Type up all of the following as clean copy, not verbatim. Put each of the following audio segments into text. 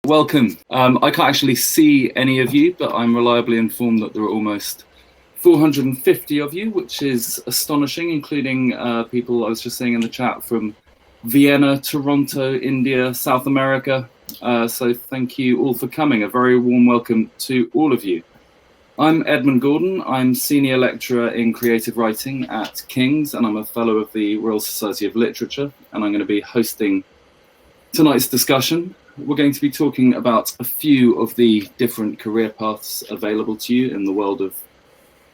Welcome. I can't actually see any of you, but I'm reliably informed that there are almost 450 of you, which is astonishing, including people I was just seeing in the chat from Vienna, Toronto, India, South America. So thank you all for coming. A very warm welcome to all of you. I'm Edmund Gordon. I'm Senior Lecturer in Creative Writing at King's, and I'm a Fellow of the Royal Society of Literature, and I'm going to be hosting tonight's discussion. We're going to be talking about a few of the different career paths available to you in the world of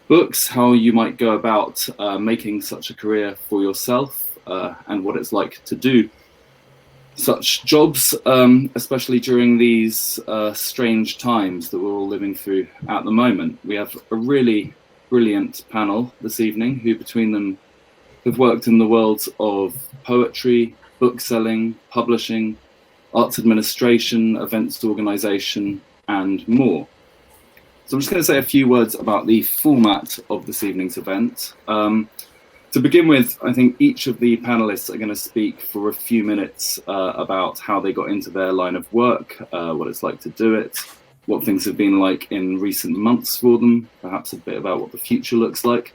books, how you might go about making such a career for yourself, and what it's like to do such jobs, especially during these strange times that we're all living through at the moment. We have a really brilliant panel this evening who between them have worked in the worlds of poetry, bookselling, publishing, arts administration, events organisation, and more. So I'm just going to say a few words about the format of this evening's event. To begin with, I think each of the panelists are going to speak for a few minutes about how they got into their line of work, what it's like to do it, what things have been like in recent months for them, perhaps a bit about what the future looks like.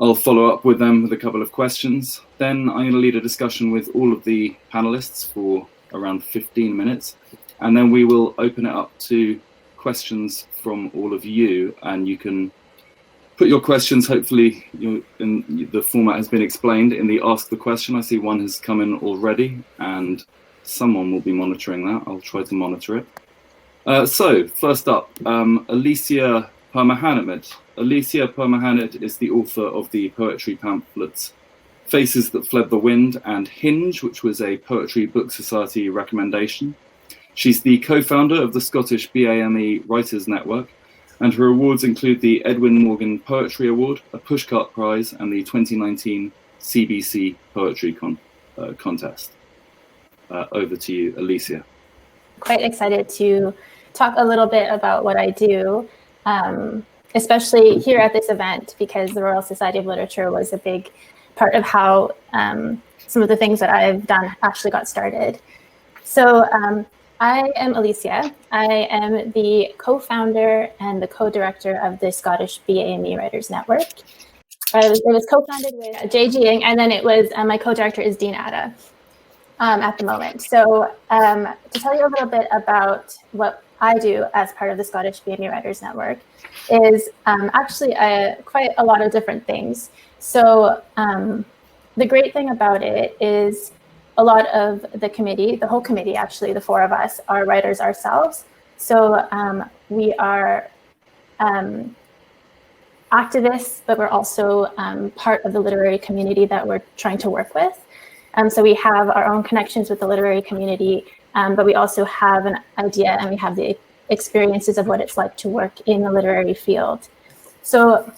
I'll follow up with them with a couple of questions. Then I'm going to lead a discussion with all of the panelists for around 15 minutes. And then we will open it up to questions from all of you. And you can put your questions, hopefully the format has been explained in the Ask the Question. I see one has come in already and someone will be monitoring that. I'll try to monitor it. So first up, Alicia Pirmahamed. Alicia Pirmahamed is the author of the poetry pamphlets Faces That Fled the Wind and Hinge, which was a Poetry Book Society recommendation. She's the co-founder of the Scottish BAME Writers Network, and her awards include the Edwin Morgan Poetry Award, a Pushcart Prize, and the 2019 CBC Poetry Contest. Over to you, Alicia. Quite excited to talk a little bit about what I do. Especially here at this event, because the Royal Society of Literature was a big part of how some of the things that I've done actually got started. So I am Alicia. I am the co-founder and the co-director of the Scottish BAME Writers Network. It was co-founded with J.G. Ng, and then it was my co-director is Dean Atta at the moment. So to tell you a little bit about what I do as part of the Scottish BAME Writers Network is actually quite a lot of different things. So the great thing about it is a lot of the committee, the whole committee actually, the four of us are writers ourselves. So we are activists, but we're also part of the literary community that we're trying to work with. So we have our own connections with the literary community, but we also have an idea and we have the experiences of what it's like to work in the literary field. So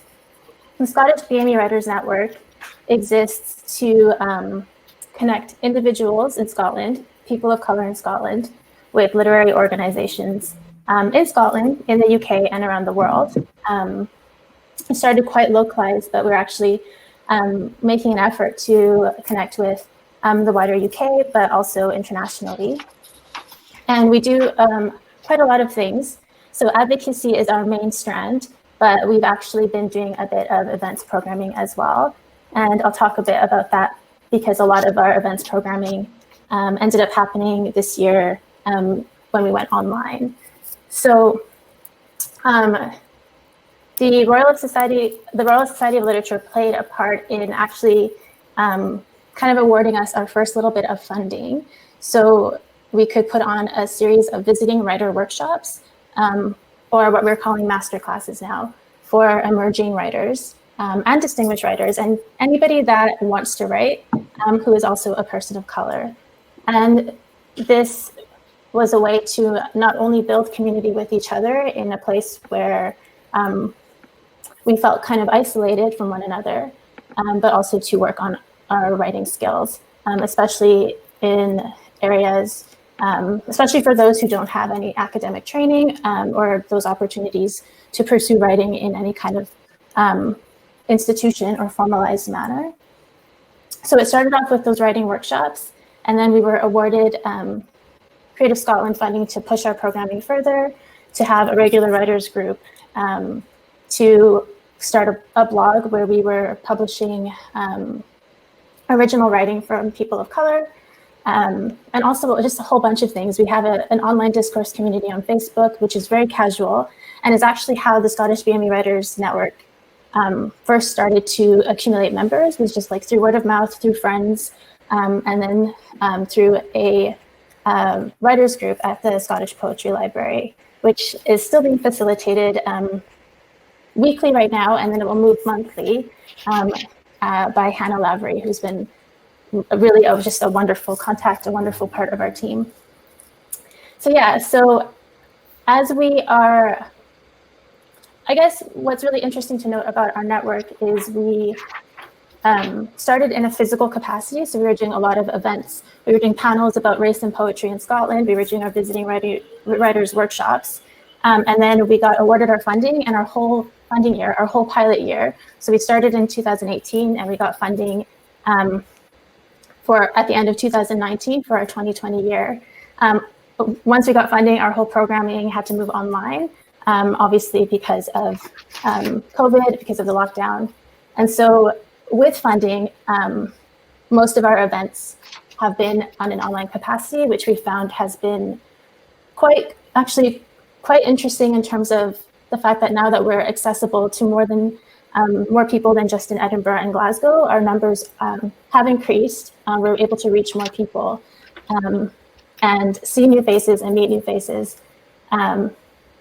the Scottish BAME Writers Network exists to connect individuals in Scotland, people of color in Scotland, with literary organizations in Scotland, in the UK, and around the world. It started quite localized, but we're actually making an effort to connect with the wider UK, but also internationally. And we do quite a lot of things. So advocacy is our main strand, but we've actually been doing a bit of events programming as well. And I'll talk a bit about that because a lot of our events programming ended up happening this year when we went online. So the Royal Society of Literature played a part in actually kind of awarding us our first little bit of funding. So we could put on a series of visiting writer workshops, or what we're calling master classes now, for emerging writers and distinguished writers, and anybody that wants to write, who is also a person of color. And this was a way to not only build community with each other in a place where we felt kind of isolated from one another, but also to work on our writing skills, especially in areas, especially for those who don't have any academic training or those opportunities to pursue writing in any kind of institution or formalized manner. So it started off with those writing workshops, and then we were awarded Creative Scotland funding to push our programming further, to have a regular writers group, to start a blog where we were publishing original writing from people of color, and also just a whole bunch of things. We have an online discourse community on Facebook, which is very casual, and is actually how the Scottish BME Writers Network first started to accumulate members, was just like through word of mouth, through friends, and then through a writers group at the Scottish Poetry Library, which is still being facilitated weekly right now, and then it will move monthly by Hannah Lavery, who's been really just a wonderful contact, a wonderful part of our team. So yeah, so as we are, I guess what's really interesting to note about our network is we started in a physical capacity. So we were doing a lot of events. We were doing panels about race and poetry in Scotland. We were doing our visiting writers workshops. And then we got awarded our funding, and our whole funding year, our whole pilot year. So we started in 2018, and we got funding at the end of 2019 for our 2020 year. But once we got funding, our whole programming had to move online, obviously because of COVID, because of the lockdown. And so with funding, most of our events have been on an online capacity, which we found has been quite interesting in terms of the fact that now that we're accessible to more people than just in Edinburgh and Glasgow, our numbers have increased. We're able to reach more people and see new faces and meet new faces, and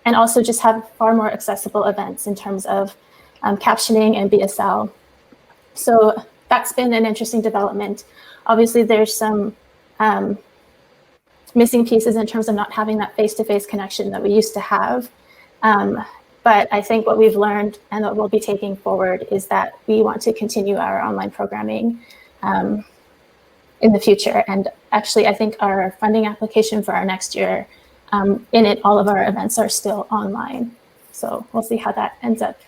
also just have far more accessible events in terms of captioning and BSL. So that's been an interesting development. Obviously, there's some missing pieces in terms of not having that face-to-face connection that we used to have. But I think what we've learned and what we'll be taking forward is that we want to continue our online programming in the future. And actually, I think our funding application for our next year, in it, all of our events are still online. So we'll see how that ends up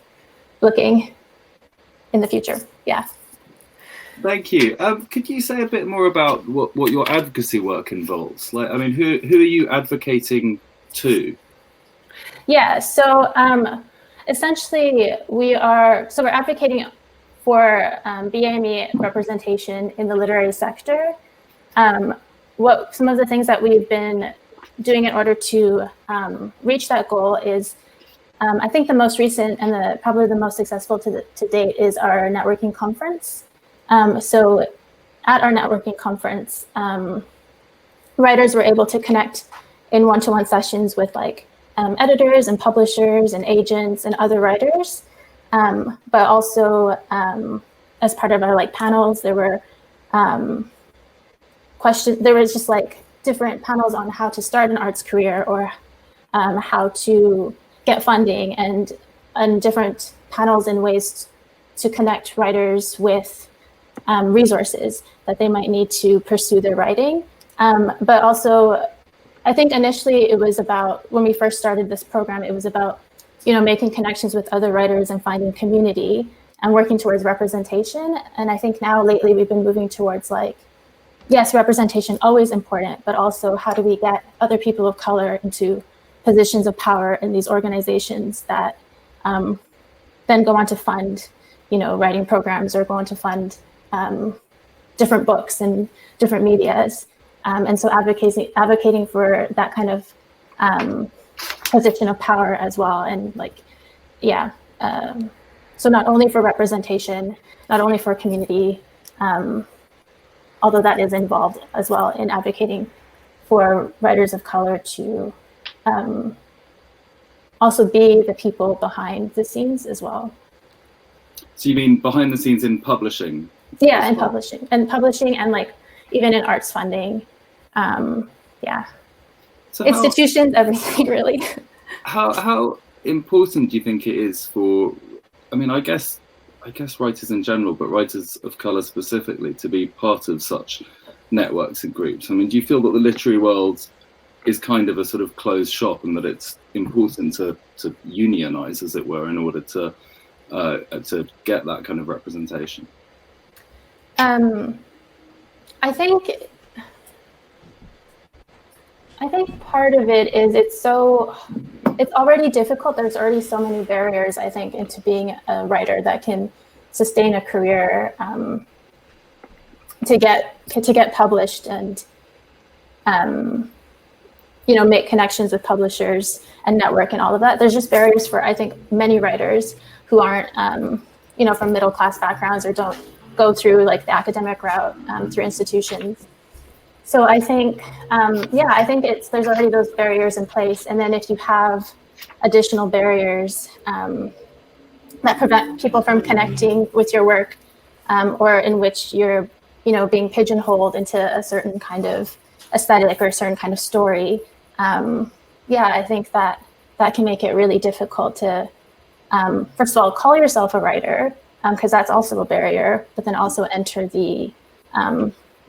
looking in the future. Yeah. Thank you. Could you say a bit more about what your advocacy work involves? Like, I mean, who are you advocating to? Yeah, so essentially we're advocating for BME representation in the literary sector. Some of the things that we've been doing in order to reach that goal is, I think the most recent and probably the most successful to date is our networking conference. So at our networking conference, writers were able to connect in one-to-one sessions with editors and publishers and agents and other writers. But also as part of our panels, there were there was just different panels on how to start an arts career or how to get funding, and different panels and ways to connect writers with resources that they might need to pursue their writing. But also, I think initially it was about, when we first started this program, it was about, making connections with other writers and finding community and working towards representation. And I think now lately we've been moving towards yes, representation always important, but also how do we get other people of color into positions of power in these organizations that then go on to fund, writing programs or go on to fund different books and different medias. And so advocating for that kind of position of power as well. And so not only for representation, not only for community, although that is involved as well in advocating for writers of color to also be the people behind the scenes as well. So you mean behind the scenes in publishing? Yeah, in publishing and even in arts funding. So institutions, everything really. How important do you think it is for, I guess writers in general, but writers of color specifically, to be part of such networks and groups? Do you feel that the literary world is kind of a sort of closed shop, and that it's important to unionize, as it were, in order to get that kind of representation? I think part of it is it's already difficult. There's already so many barriers, I think, into being a writer that can sustain a career, to get published and make connections with publishers and network and all of that. There's just barriers for, I think, many writers who aren't from middle class backgrounds or don't go through like the academic route through institutions. So I think, there's already those barriers in place. And then if you have additional barriers that prevent people from connecting with your work, or in which you're, being pigeonholed into a certain kind of aesthetic or a certain kind of story, I think that can make it really difficult to, first of all, call yourself a writer, because that's also a barrier, but then also enter the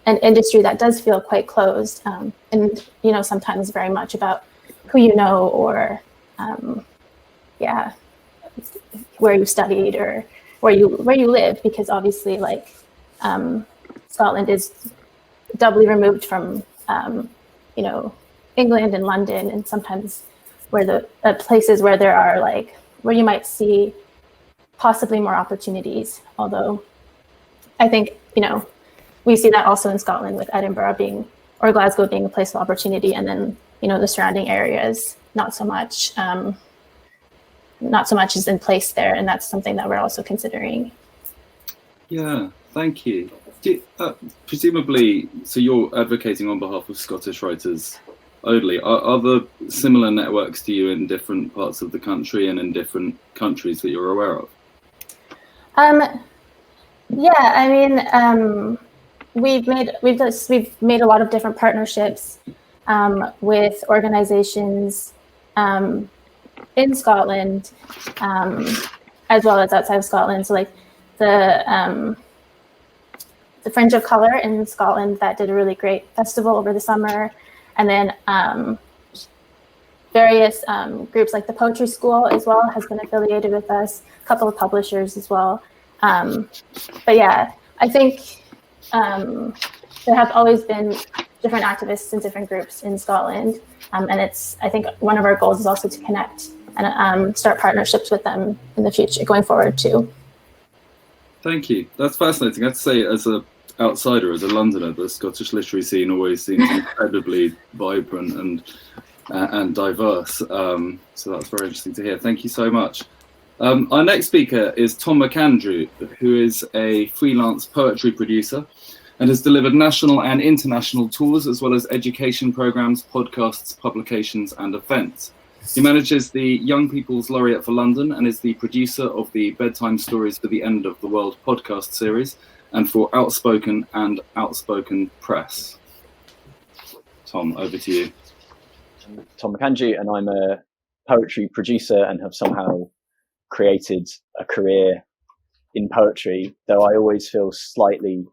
an industry that does feel quite closed, and sometimes very much about who you know or where you studied or where you live, because obviously Scotland is doubly removed from England and London, and sometimes where the places where there are where you might see possibly more opportunities. Although I think we see that also in Scotland with Edinburgh or Glasgow being a place of opportunity, and then the surrounding areas not so much is in place there, and that's something that we're also considering. Yeah, thank you. Presumably, so you're advocating on behalf of Scottish writers only. Are there similar networks to you in different parts of the country and in different countries that you're aware of? We've made a lot of different partnerships with organizations in Scotland, as well as outside of Scotland. So the Fringe of Colour in Scotland that did a really great festival over the summer, and then various groups like the Poetry School as well has been affiliated with us, a couple of publishers as well. I think there have always been different activists and different groups in Scotland, and I think one of our goals is also to connect and start partnerships with them in the future, going forward too. Thank you. That's fascinating. I have to say, as an outsider, as a Londoner, the Scottish literary scene always seems incredibly vibrant and diverse. So that's very interesting to hear. Thank you so much. Our next speaker is Tom McAndrew, who is a freelance poetry producer and has delivered national and international tours, as well as education programs, podcasts, publications, and events. He manages the Young People's Laureate for London and is the producer of the Bedtime Stories for the End of the World podcast series and for Outspoken and Outspoken Press. Tom, over to you. I'm Tom McAndrew, and I'm a poetry producer and have somehow created a career in poetry, though I always feel slightly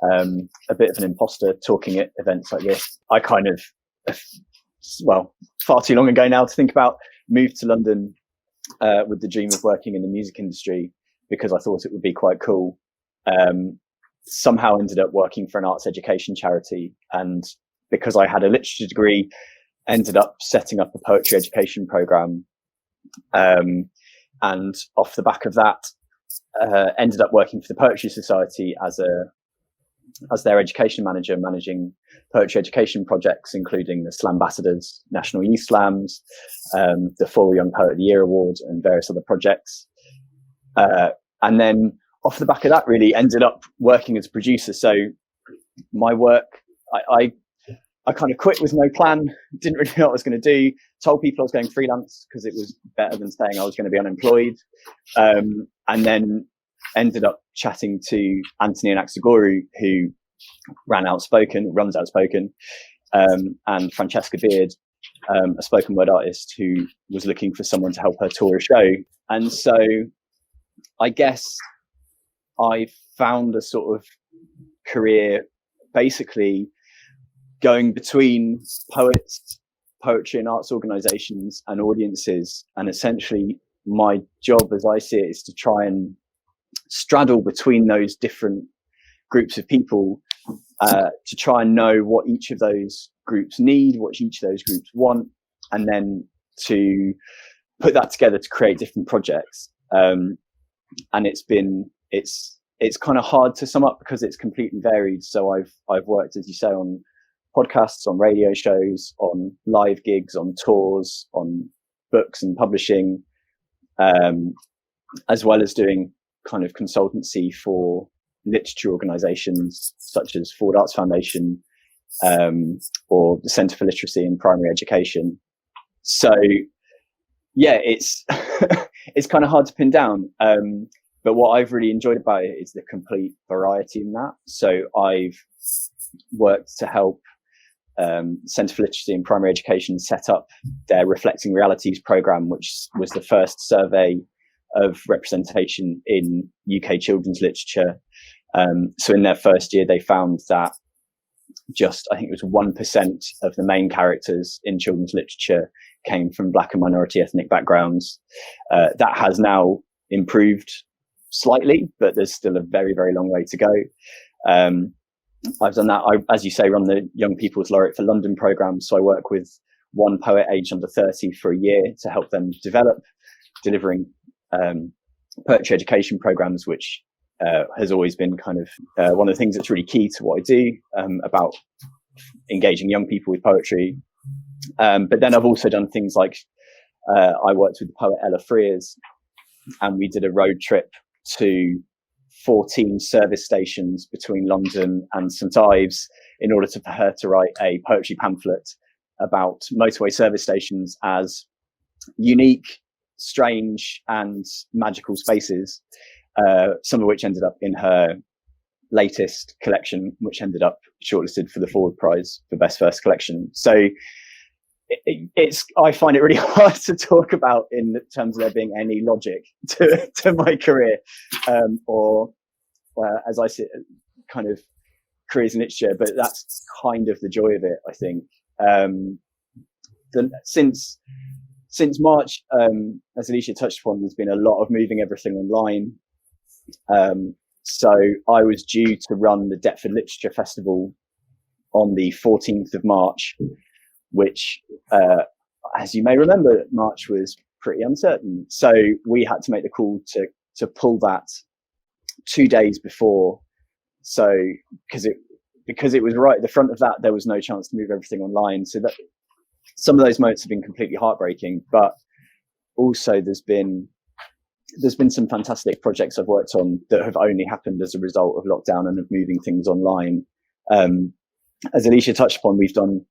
a bit of an imposter talking at events like this. I kind of, far too long ago now to think about, moved to London with the dream of working in the music industry because I thought it would be quite cool. Somehow ended up working for an arts education charity, and because I had a literature degree, ended up setting up a poetry education program. And off the back of that, ended up working for the Poetry Society as their education manager, managing poetry education projects, including the Slambassadors, National Youth Slams, the Forward Young Poet of the Year Award, and various other projects. And then off the back of that, really ended up working as a producer. So my work, I kind of quit with no plan, didn't really know what I was going to do, told people I was going freelance because it was better than saying I was going to be unemployed. And then ended up chatting to Anthony Anaxagorou, who runs Outspoken, and Francesca Beard, a spoken word artist who was looking for someone to help her tour a show. And so I guess I found a sort of career basically going between poets, poetry and arts organizations and audiences. And essentially my job, as I see it, is to try and straddle between those different groups of people, to try and know what each of those groups need, what each of those groups want, and then to put that together to create different projects. And it's kind of hard to sum up because it's completely varied. So I've worked, as you say, on podcasts, on radio shows, on live gigs, on tours, on books and publishing, as well as doing kind of consultancy for literature organisations such as Forward Arts Foundation, or the Centre for Literacy in Primary Education. So yeah, it's it's kind of hard to pin down. But what I've really enjoyed about it is the complete variety in that. So I've worked to help Centre for Literacy in Primary Education set up their Reflecting Realities programme, which was the first survey of representation in UK children's literature. So in their first year, they found that I think it was 1% of the main characters in children's literature came from Black and minority ethnic backgrounds. That has now improved slightly, but there's still a very, very long way to go. I've done that. I, as you say, run the Young People's Laureate for London programme. So I work with one poet aged under 30 for a year to help them develop, delivering poetry education programmes, which has always been kind of one of the things that's really key to what I do, about engaging young people with poetry. But then I've also done things like I worked with the poet Ella Frears, and we did a road trip to 14 service stations between London and St Ives in order for her to write a poetry pamphlet about motorway service stations as unique, strange and magical spaces, some of which ended up in her latest collection, which ended up shortlisted for the Forward Prize for Best First Collection. So I find it really hard to talk about in terms of there being any logic to my career, or as I say, kind of careers in literature, but that's kind of the joy of it, I think. Since March, as Alicia touched upon, there's been a lot of moving everything online. So I was due to run the Deptford Literature Festival on the 14th of March, which, as you may remember, March was pretty uncertain. So we had to make the call to pull that 2 days before. So because it was right at the front of that, there was no chance to move everything online. So that some of those moments have been completely heartbreaking, but also there's been some fantastic projects I've worked on that have only happened as a result of lockdown and of moving things online. As Alicia touched upon, we've done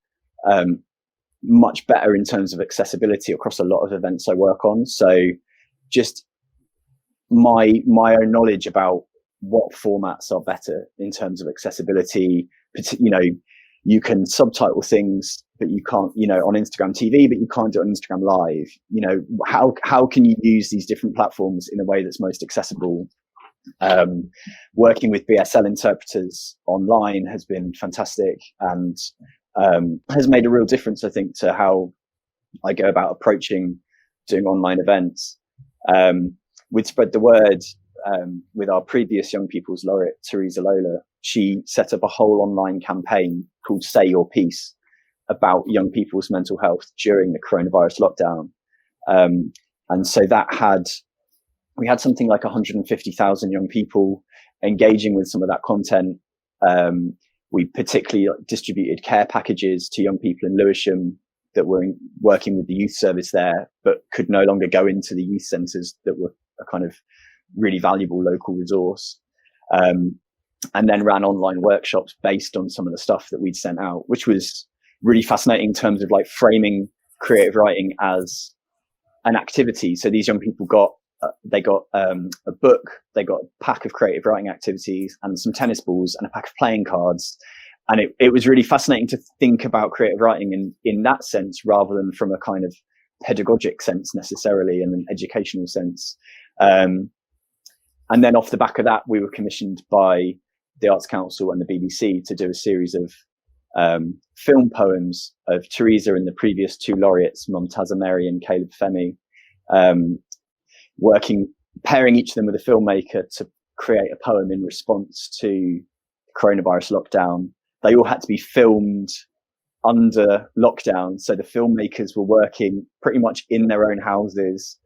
much better in terms of accessibility across a lot of events I work on. So just my own knowledge about what formats are better in terms of accessibility, you can subtitle things, but you can't, on Instagram TV, but you can't do it on Instagram Live. How can you use these different platforms in a way that's most accessible? Working with BSL interpreters online has been fantastic and has made a real difference, I think, to how I go about approaching doing online events. We'd spread the word with our previous Young People's Laureate, Teresa Lola. She set up a whole online campaign called Say Your Piece about young people's mental health during the coronavirus lockdown. And so we had something like 150,000 young people engaging with some of that content. We particularly distributed care packages to young people in Lewisham that were working with the youth service there, but could no longer go into the youth centres that were a kind of really valuable local resource. And then ran online workshops based on some of the stuff that we'd sent out, which was really fascinating in terms of like framing creative writing as an activity. So these young people got a book, they got a pack of creative writing activities and some tennis balls and a pack of playing cards. And it was really fascinating to think about creative writing in that sense, rather than from a kind of pedagogic sense necessarily, and an educational sense. And then off the back of that, we were commissioned by the Arts Council and the BBC to do a series of film poems of Teresa and the previous two laureates, Momtaza Mary and Caleb Femi, pairing each of them with a filmmaker to create a poem in response to coronavirus lockdown. They all had to be filmed under lockdown. So the filmmakers were working pretty much in their own houses.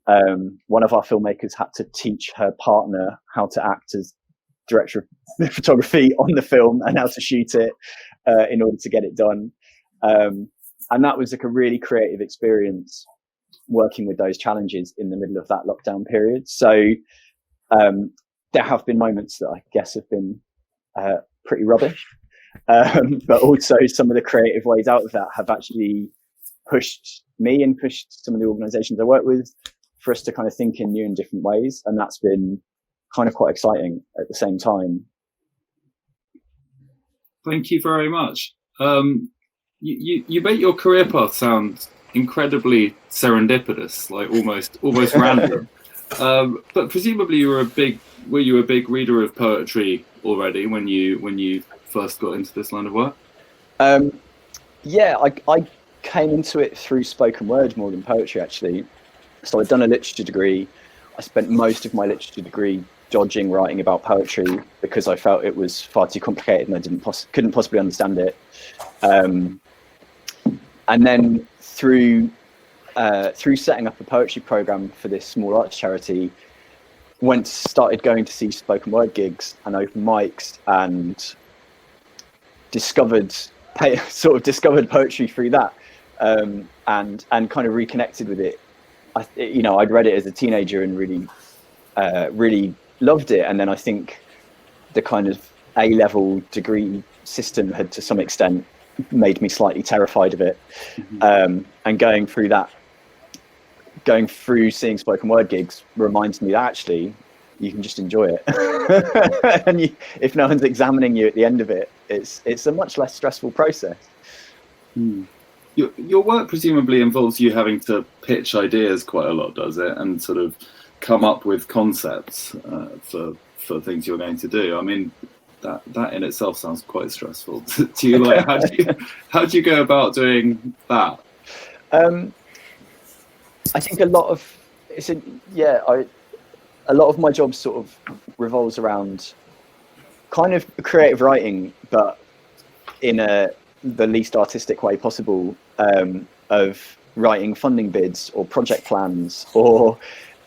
One of our filmmakers had to teach her partner how to act as director of photography on the film and how to shoot it in order to get it done. And that was like a really creative experience working with those challenges in the middle of that lockdown period. So there have been moments that I guess have been pretty rubbish. But also some of the creative ways out of that have actually pushed me and pushed some of the organizations I work with for us to kind of think in new and different ways. And that's been kind of quite exciting at the same time. Thank you very much. You make your career path sound incredibly serendipitous, like almost random. But presumably were you a big reader of poetry already when you first got into this line of work? Yeah, I came into it through spoken word more than poetry, actually. So I'd done a literature degree. I spent most of my literature degree dodging writing about poetry because I felt it was far too complicated and I couldn't possibly understand it. And then through setting up a poetry program for this small arts charity, started going to see spoken word gigs and open mics, and discovered poetry through that, and kind of reconnected with it. I'd read it as a teenager and really loved it, and then I think the kind of A-level degree system had to some extent made me slightly terrified of it. Mm-hmm. And going through seeing spoken word gigs reminds me that actually you can just enjoy it. And if no one's examining you at the end of it, it's a much less stressful process. Your work presumably involves you having to pitch ideas quite a lot, does it? And sort of come up with concepts for things you're going to do. I mean, that in itself sounds quite stressful. Do you like how do you go about doing that? I think a lot of my job sort of revolves around kind of creative writing, but in the least artistic way possible, of writing funding bids or project plans, or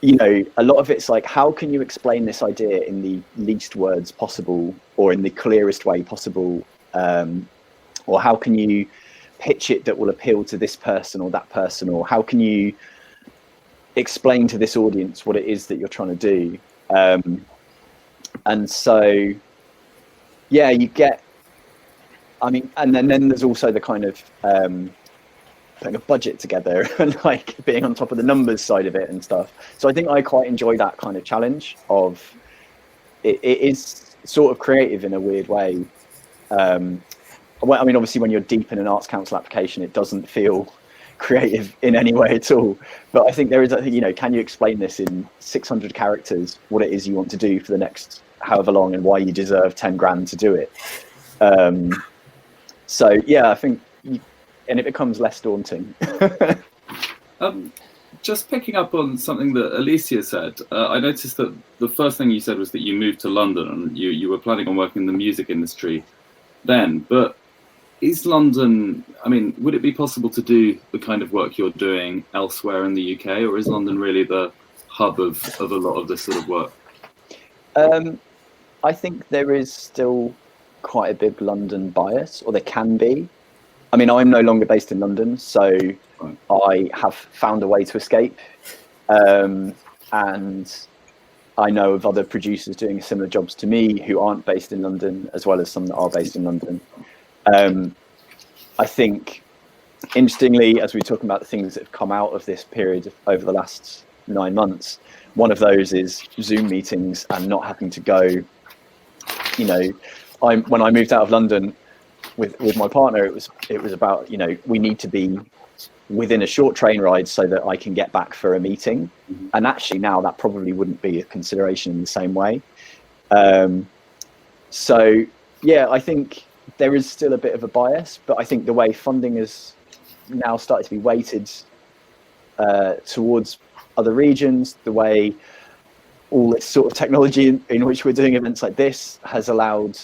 a lot of it's like, how can you explain this idea in the least words possible or in the clearest way possible, or how can you pitch it that will appeal to this person or that person, or how can you explain to this audience what it is that you're trying to do. And so you get, and then there's also the kind of putting a budget together and like being on top of the numbers side of it and stuff. So I think I quite enjoy that kind of challenge of it is sort of creative in a weird way. Obviously when you're deep in an Arts Council application, it doesn't feel creative in any way at all. But I think there is can you explain this in 600 characters, what it is you want to do for the next however long and why you deserve 10 grand to do it. So I think and it becomes less daunting. Just picking up on something that Alicia said, I noticed that the first thing you said was that you moved to London and you were planning on working in the music industry then. But is London, would it be possible to do the kind of work you're doing elsewhere in the UK, or is London really the hub of a lot of this sort of work? I think there is still quite a big London bias, or there can be. I'm no longer based in London, so right. I have found a way to escape. And I know of other producers doing similar jobs to me who aren't based in London, as well as some that are based in London. I think, interestingly, as we're talking about the things that have come out of this period over the last 9 months, one of those is Zoom meetings and not having to go. When I moved out of London with my partner, it was about, we need to be within a short train ride so that I can get back for a meeting. Mm-hmm. And actually now that probably wouldn't be a consideration in the same way. I think there is still a bit of a bias, but I think the way funding has now started to be weighted towards other regions, the way all this sort of technology in which we're doing events like this has allowed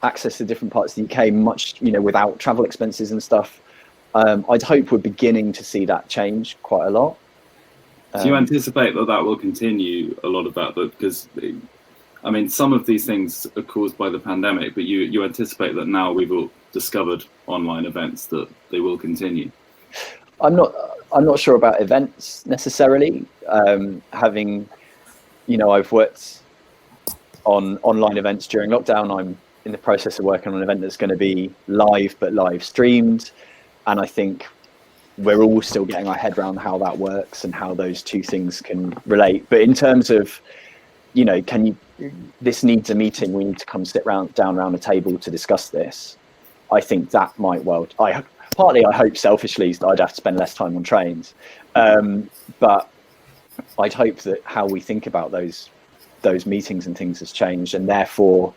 access to different parts of the UK, much, without travel expenses and stuff. I'd hope we're beginning to see that change quite a lot. Do you anticipate that will continue, a lot of that, because I mean, some of these things are caused by the pandemic, but you anticipate that now we've all discovered online events, that they will continue? I'm not sure about events necessarily. Having, I've worked on online events during lockdown. I'm in the process of working on an event that's going to be live, but live streamed. And I think we're all still getting our head around how that works and how those two things can relate. But in terms of, this needs a meeting, we need to come sit down around a table to discuss this. I think that might I hope selfishly that I'd have to spend less time on trains. But I'd hope that how we think about those meetings and things has changed, and therefore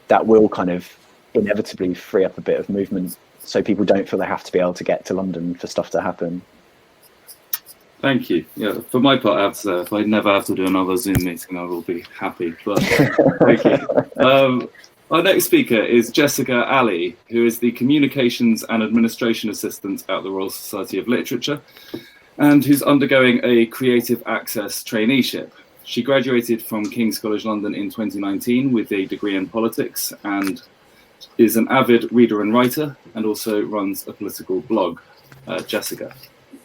that will kind of inevitably free up a bit of movement, so people don't feel they have to be able to get to London for stuff to happen. Thank you. Yeah, for my part, I have to say, if I never have to do another Zoom meeting, I will be happy. But thank you. Our next speaker is Jessica Ali, who is the Communications and Administration Assistant at the Royal Society of Literature, and who's undergoing a Creative Access traineeship. She graduated from King's College London in 2019 with a degree in politics, and is an avid reader and writer, and also runs a political blog. Jessica.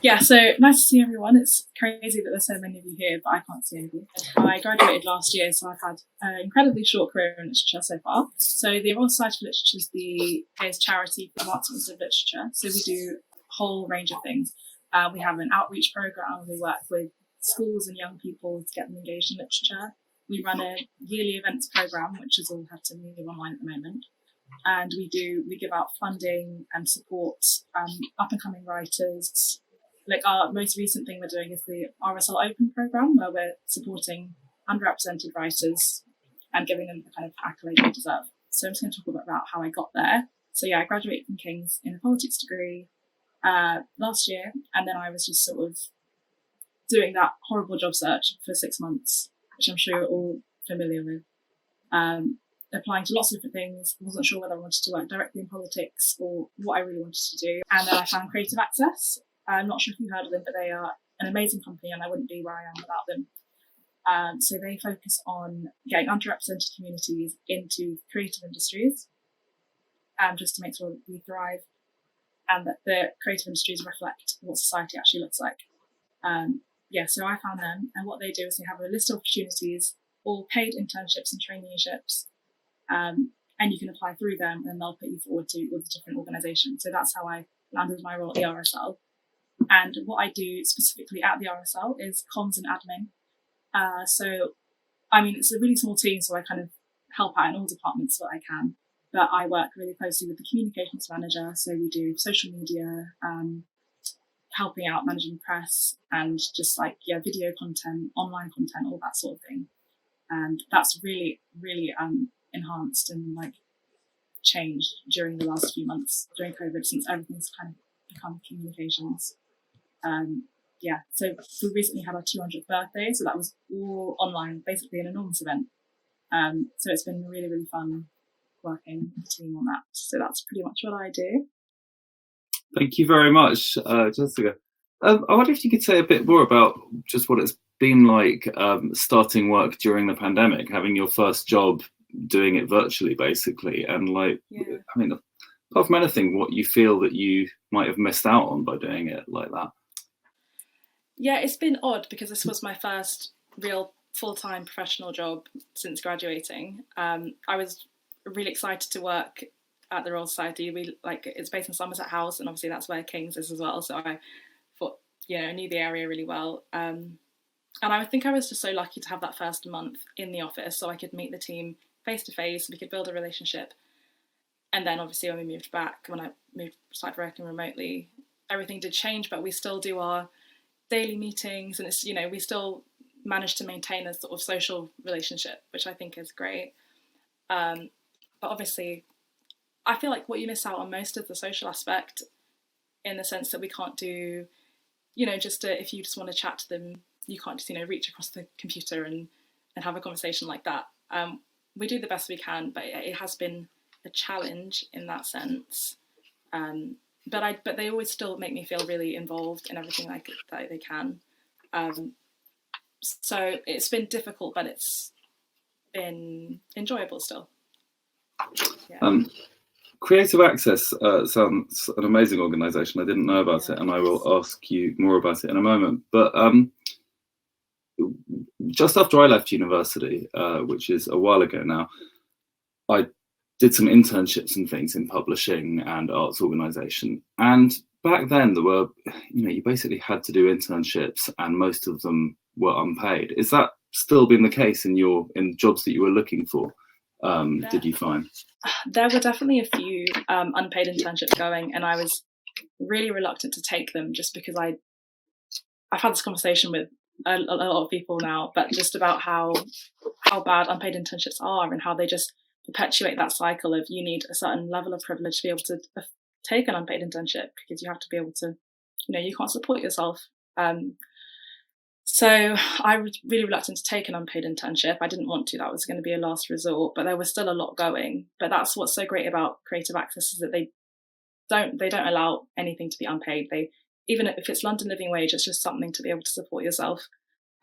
Yeah, so nice to see everyone. It's crazy that there's so many of you here, but I can't see anybody. I graduated last year, so I've had an incredibly short career in literature so far. So the Royal Society of Literature is the UK's charity for advancements of literature. So we do a whole range of things. We have an outreach programme. We work with schools and young people to get them engaged in literature. We run a yearly events programme, which has all had to move online at the moment. And we give out funding and support up and coming writers. Like our most recent thing we're doing is the RSL Open programme, where we're supporting underrepresented writers and giving them the kind of accolade they deserve. So I'm just going to talk about how I got there. So yeah, I graduated from King's in a politics degree last year, and then I was just sort of doing that horrible job search for 6 months, which I'm sure you're all familiar with. Applying to lots of different things, wasn't sure whether I wanted to work directly in politics or what I really wanted to do. And then I found Creative Access. I'm not sure if you've heard of them, but they are an amazing company, and I wouldn't be where I am without them. So they focus on getting underrepresented communities into creative industries, just to make sure that we thrive and that the creative industries reflect what society actually looks like. So I found them, and what they do is they have a list of opportunities, all paid internships and traineeships, and you can apply through them, and they'll put you forward to all the different organisations. So that's how I landed my role at the RSL. And what I do specifically at the RSL is comms and admin. So, I mean, it's a really small team, so I kind of help out in all departments that I can. But I work really closely with the communications manager. So we do social media, helping out managing press, and just video content, online content, all that sort of thing. And that's really, really enhanced and changed during the last few months during COVID, since everything's kind of become communications. So we recently had our 200th birthday, so that was all online, basically an enormous event. So it's been really, really fun working with the team on that. So that's pretty much what I do. Thank you very much, Jessica. I wonder if you could say a bit more about just what it's been like starting work during the pandemic, having your first job, doing it virtually, basically, and I mean, apart from anything, what you feel that you might have missed out on by doing it like that. Yeah, it's been odd because this was my first real full-time professional job since graduating. I was really excited to work at the Royal Society. It's based in Somerset House, and obviously that's where King's is as well. So I thought, I knew the area really well. And I think I was just so lucky to have that first month in the office, so I could meet the team face to face. We could build a relationship. And then obviously when I started working remotely, everything did change, but we still do our daily meetings, and it's, we still manage to maintain a sort of social relationship, which I think is great. But obviously, I feel like what you miss out on most of the social aspect, in the sense that we can't do, if you just want to chat to them, you can't just, reach across the computer and have a conversation like that. we do the best we can, but it has been a challenge in that sense. But they always still make me feel really involved in everything that they can. So it's been difficult, but it's been enjoyable still. Yeah. Creative Access sounds an amazing organisation. I didn't know about it, and I will ask you more about it in a moment. But just after I left university, which is a while ago now, I did some internships and things in publishing and arts organisation. And back then, there were, you basically had to do internships, and most of them were unpaid. Is that still been the case in jobs that you were looking for? Did you find? There were definitely a few unpaid internships going, and I was really reluctant to take them just because I've had this conversation with a lot of people now, but just about how bad unpaid internships are and how they just perpetuate that cycle of you need a certain level of privilege to be able to take an unpaid internship, because you have to be able to, you can't support yourself. So I was really reluctant to take an unpaid internship. I didn't want to. That was going to be a last resort, but there was still a lot going. But that's what's so great about Creative Access, is that they don't allow anything to be unpaid. Even if it's London living wage, it's just something to be able to support yourself.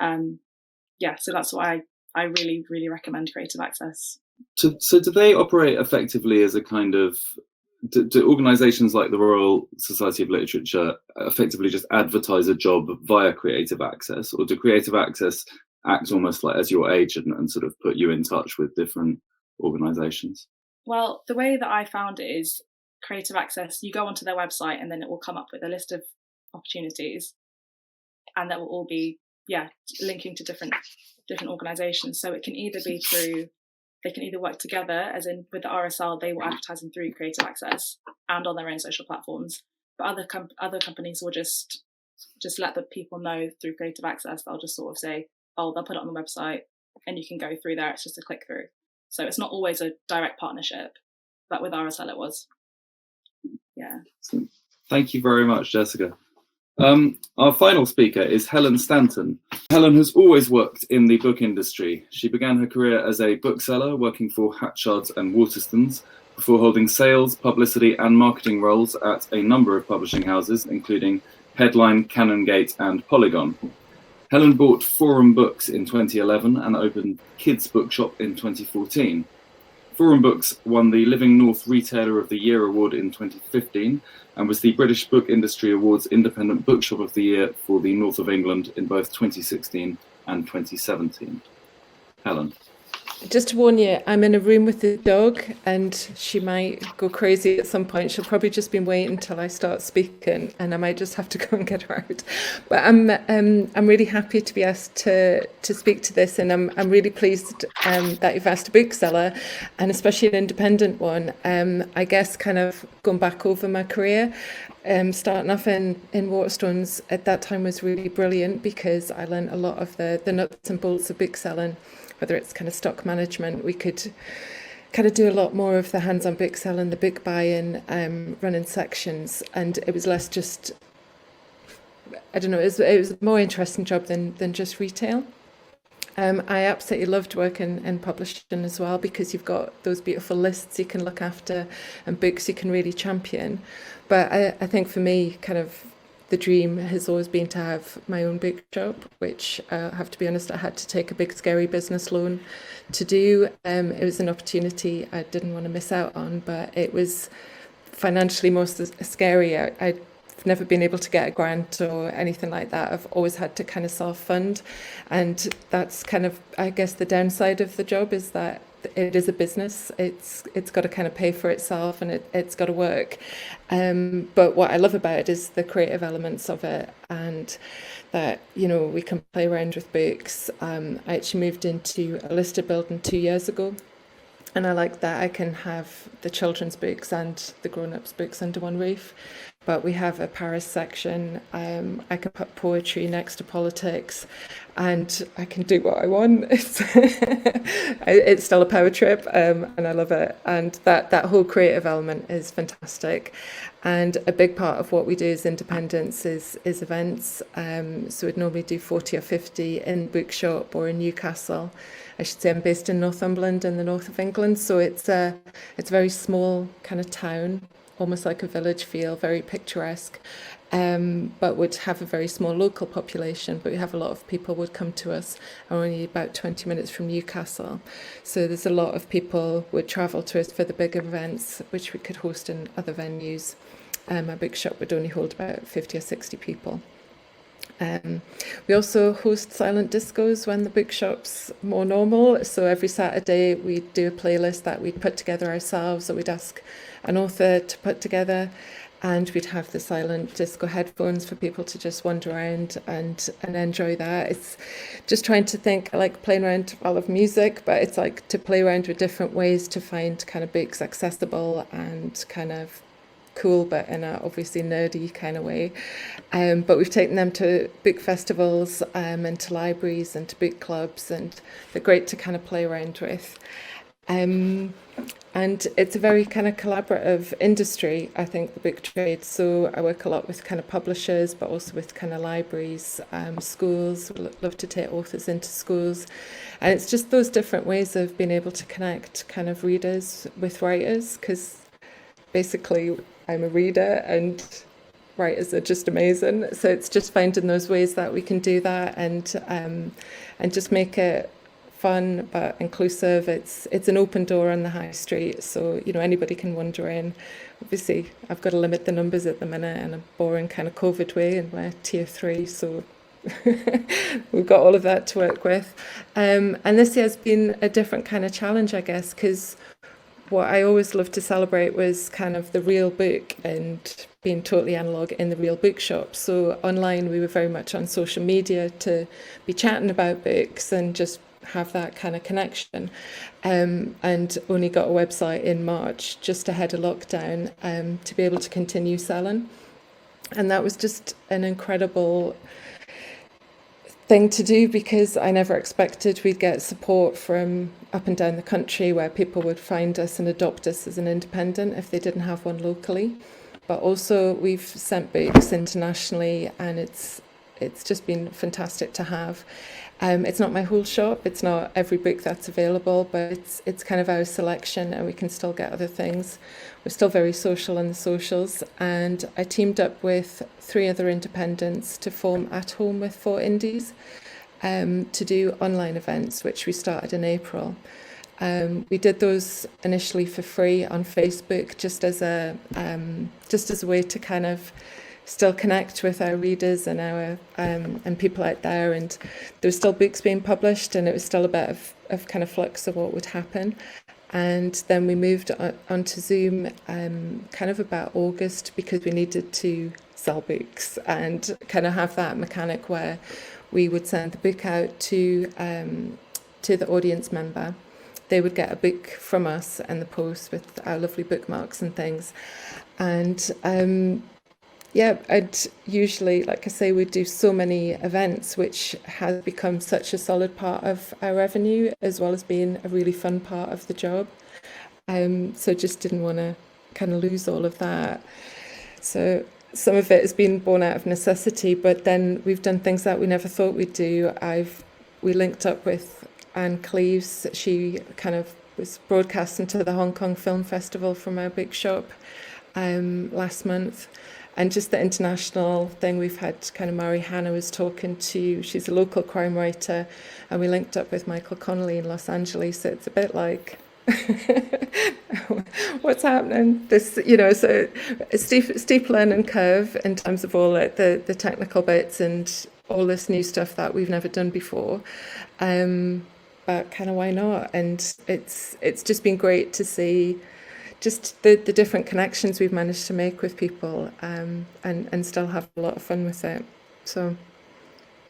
So that's why I really, really recommend Creative Access. So do they operate effectively as a kind of, do organisations like the Royal Society of Literature effectively just advertise a job via Creative Access, or do Creative Access act almost like as your agent and sort of put you in touch with different organisations? Well, the way that I found it is Creative Access, you go onto their website and then it will come up with a list of opportunities, and that will all be linking to different organisations. So it can either be through, they can either work together, as in with the RSL, they will advertise them through Creative Access and on their own social platforms. But other companies will just let the people know through Creative Access. They'll just sort of say, they'll put it on the website and you can go through there. It's just a click through. So it's not always a direct partnership, but with RSL it was. Yeah. Thank you very much, Jessica. Our final speaker is Helen Stanton. Helen has always worked in the book industry. She began her career as a bookseller, working for Hatchards and Waterstones, before holding sales, publicity and marketing roles at a number of publishing houses, including Headline, Canongate and Polygon. Helen bought Forum Books in 2011 and opened Kids Bookshop in 2014. Forum Books won the Living North Retailer of the Year award in 2015 and was the British Book Industry Awards Independent Bookshop of the Year for the North of England in both 2016 and 2017. Helen. Just to warn you, I'm in a room with the dog and she might go crazy at some point. She'll probably just been waiting until I start speaking and I might just have to go and get her out. But I'm really happy to be asked to speak to this, and I'm really pleased that you've asked a bookseller, and especially an independent one. I guess kind of going back over my career, starting off in Waterstones at that time was really brilliant because I learned a lot of the nuts and bolts of bookselling. Whether it's kind of stock management, we could kind of do a lot more of the hands-on book selling, the book buying, running sections, and it was less just, I don't know, it was a more interesting job than just retail. I absolutely loved working in publishing as well, because you've got those beautiful lists you can look after and books you can really champion. But I think for me, kind of the dream has always been to have my own bookshop, which I have to be honest, I had to take a big scary business loan to do. It was an opportunity I didn't want to miss out on, but it was financially most scary. I've never been able to get a grant or anything like that. I've always had to kind of self-fund, and that's kind of, I guess, the downside of the job is that it is a business. It's got to kind of pay for itself, and it's got to work. But what I love about it is the creative elements of it, and that, you know, we can play around with books. I actually moved into a listed building 2 years ago, and I like that I can have the children's books and the grown-ups books under one roof. but we have a Paris section. I can put poetry next to politics, and I can do what I want. It's still a power trip, and I love it. And that whole creative element is fantastic. And a big part of what we do as independents is events. So we'd normally do 40 or 50 in Bookshop or in Newcastle. I should say I'm based in Northumberland in the north of England. So it's a very small kind of town, almost like a village feel, very picturesque, but would have a very small local population. But we have a lot of people would come to us, only about 20 minutes from Newcastle. So there's a lot of people would travel to us for the bigger events, which we could host in other venues. Our Bookshop would only hold about 50 or 60 people. We also host silent discos when the Bookshop's more normal. So every Saturday we'd do a playlist that we'd put together ourselves, or we'd ask an author to put together, and we'd have the silent disco headphones for people to just wander around and enjoy that. It's just trying to think, I like playing around. I love music, but it's like to play around with different ways to find kind of books accessible and kind of cool, but in a obviously nerdy kind of way. But we've taken them to book festivals and to libraries and to book clubs, and they're great to kind of play around with. And it's a very kind of collaborative industry, I think, the book trade. So I work a lot with kind of publishers, but also with kind of libraries, schools. We love to take authors into schools. And it's just those different ways of being able to connect kind of readers with writers, because basically I'm a reader and writers are just amazing. So it's just finding those ways that we can do that and just make it fun but inclusive. It's an open door on the high street, so anybody can wander in. Obviously I've got to limit the numbers at the minute in a boring kind of COVID way, and we're tier 3, so we've got all of that to work with. And this year has been a different kind of challenge, I guess, because what I always loved to celebrate was kind of the real book and being totally analog in the real bookshop. So online we were very much on social media to be chatting about books and just have that kind of connection, and only got a website in March just ahead of lockdown to be able to continue selling. And that was just an incredible thing to do, because I never expected we'd get support from up and down the country, where people would find us and adopt us as an independent if they didn't have one locally. But also we've sent books internationally, and it's just been fantastic to have. It's not my whole shop, it's not every book that's available, but it's kind of our selection, and we can still get other things. We're still very social on the socials, and I teamed up with 3 other independents to form At Home with 4 Indies to do online events, which we started in April. We did those initially for free on Facebook, just as a way to kind of still connect with our readers and our and people out there. And there were still books being published, and it was still a bit of kind of flux of what would happen. And then we moved onto Zoom kind of about August, because we needed to sell books and kind of have that mechanic where we would send the book out to the audience member. They would get a book from us and the post with our lovely bookmarks and things. And I'd usually, like I say, we'd do so many events, which has become such a solid part of our revenue, as well as being a really fun part of the job. So just didn't want to kind of lose all of that. So some of it has been born out of necessity, but then we've done things that we never thought we'd do. We linked up with Anne Cleves. She kind of was broadcasting to the Hong Kong Film Festival from our bookshop last month. And just the international thing, we've had kind of Mari Hannah was talking to, she's a local crime writer, and we linked up with Michael Connolly in Los Angeles. So it's a bit like, what's happening? This, so steep learning curve in terms of all the technical bits and all this new stuff that we've never done before. But kind of why not? And it's just been great to see just the different connections we've managed to make with people, and still have a lot of fun with it. So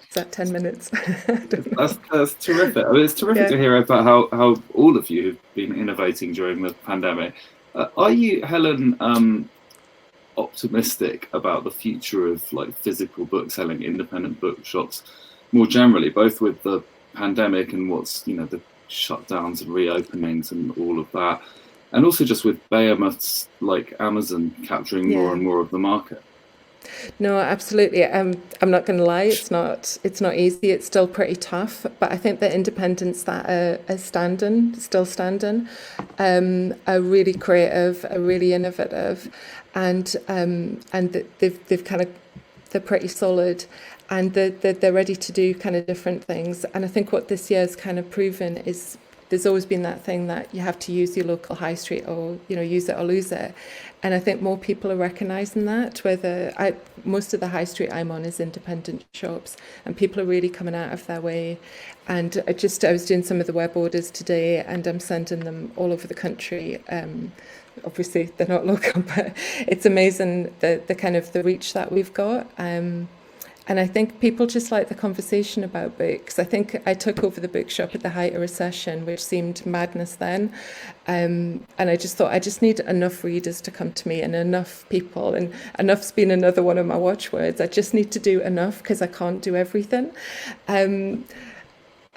is that 10 minutes? That's terrific. I mean, it's terrific to hear about how all of you have been innovating during the pandemic. Are you, Helen, optimistic about the future of like physical book selling, independent bookshops more generally, both with the pandemic and what's, the shutdowns and reopenings and all of that, and also just with behemoths like Amazon capturing more and more of the market? No, absolutely. I'm not going to lie. It's not easy. It's still pretty tough. But I think the independents that are still standing, are really creative, are really innovative, and they've kind of, they're pretty solid, and they're ready to do kind of different things. And I think what this year's kind of proven is there's always been that thing that you have to use your local high street, or use it or lose it. And I think more people are recognising that. Most of the high street I'm on is independent shops, and people are really coming out of their way. And I was doing some of the web orders today, and I'm sending them all over the country. Obviously they're not local, but it's amazing the kind of the reach that we've got. And I think people just like the conversation about books. I think I took over the bookshop at the height of recession, which seemed madness then. And I just thought I just need enough readers to come to me, and enough people, and enough's been another one of my watchwords. I just need to do enough because I can't do everything.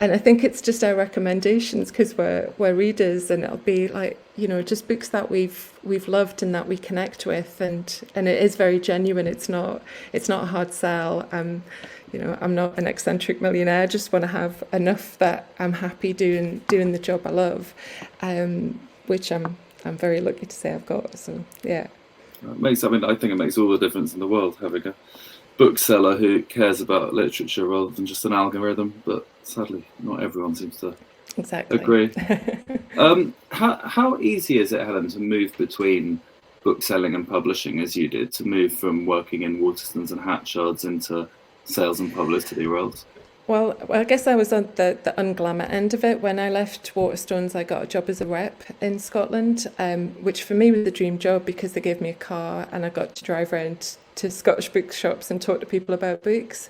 And I think it's just our recommendations, because we're readers, and it'll be like, just books that we've loved and that we connect with, and it is very genuine. It's not a hard sell. I'm not an eccentric millionaire. I just want to have enough that I'm happy doing the job I love, which I'm very lucky to say I've got. So yeah, I think it makes all the difference in the world having a bookseller who cares about literature rather than just an algorithm. But sadly, not everyone seems to agree. How easy is it, Helen, to move between bookselling and publishing as you did, to move from working in Waterstones and Hatchards into sales and publicity roles? Well, I guess I was on the unglamour end of it. When I left Waterstones, I got a job as a rep in Scotland, which for me was a dream job, because they gave me a car and I got to drive around to Scottish bookshops and talk to people about books.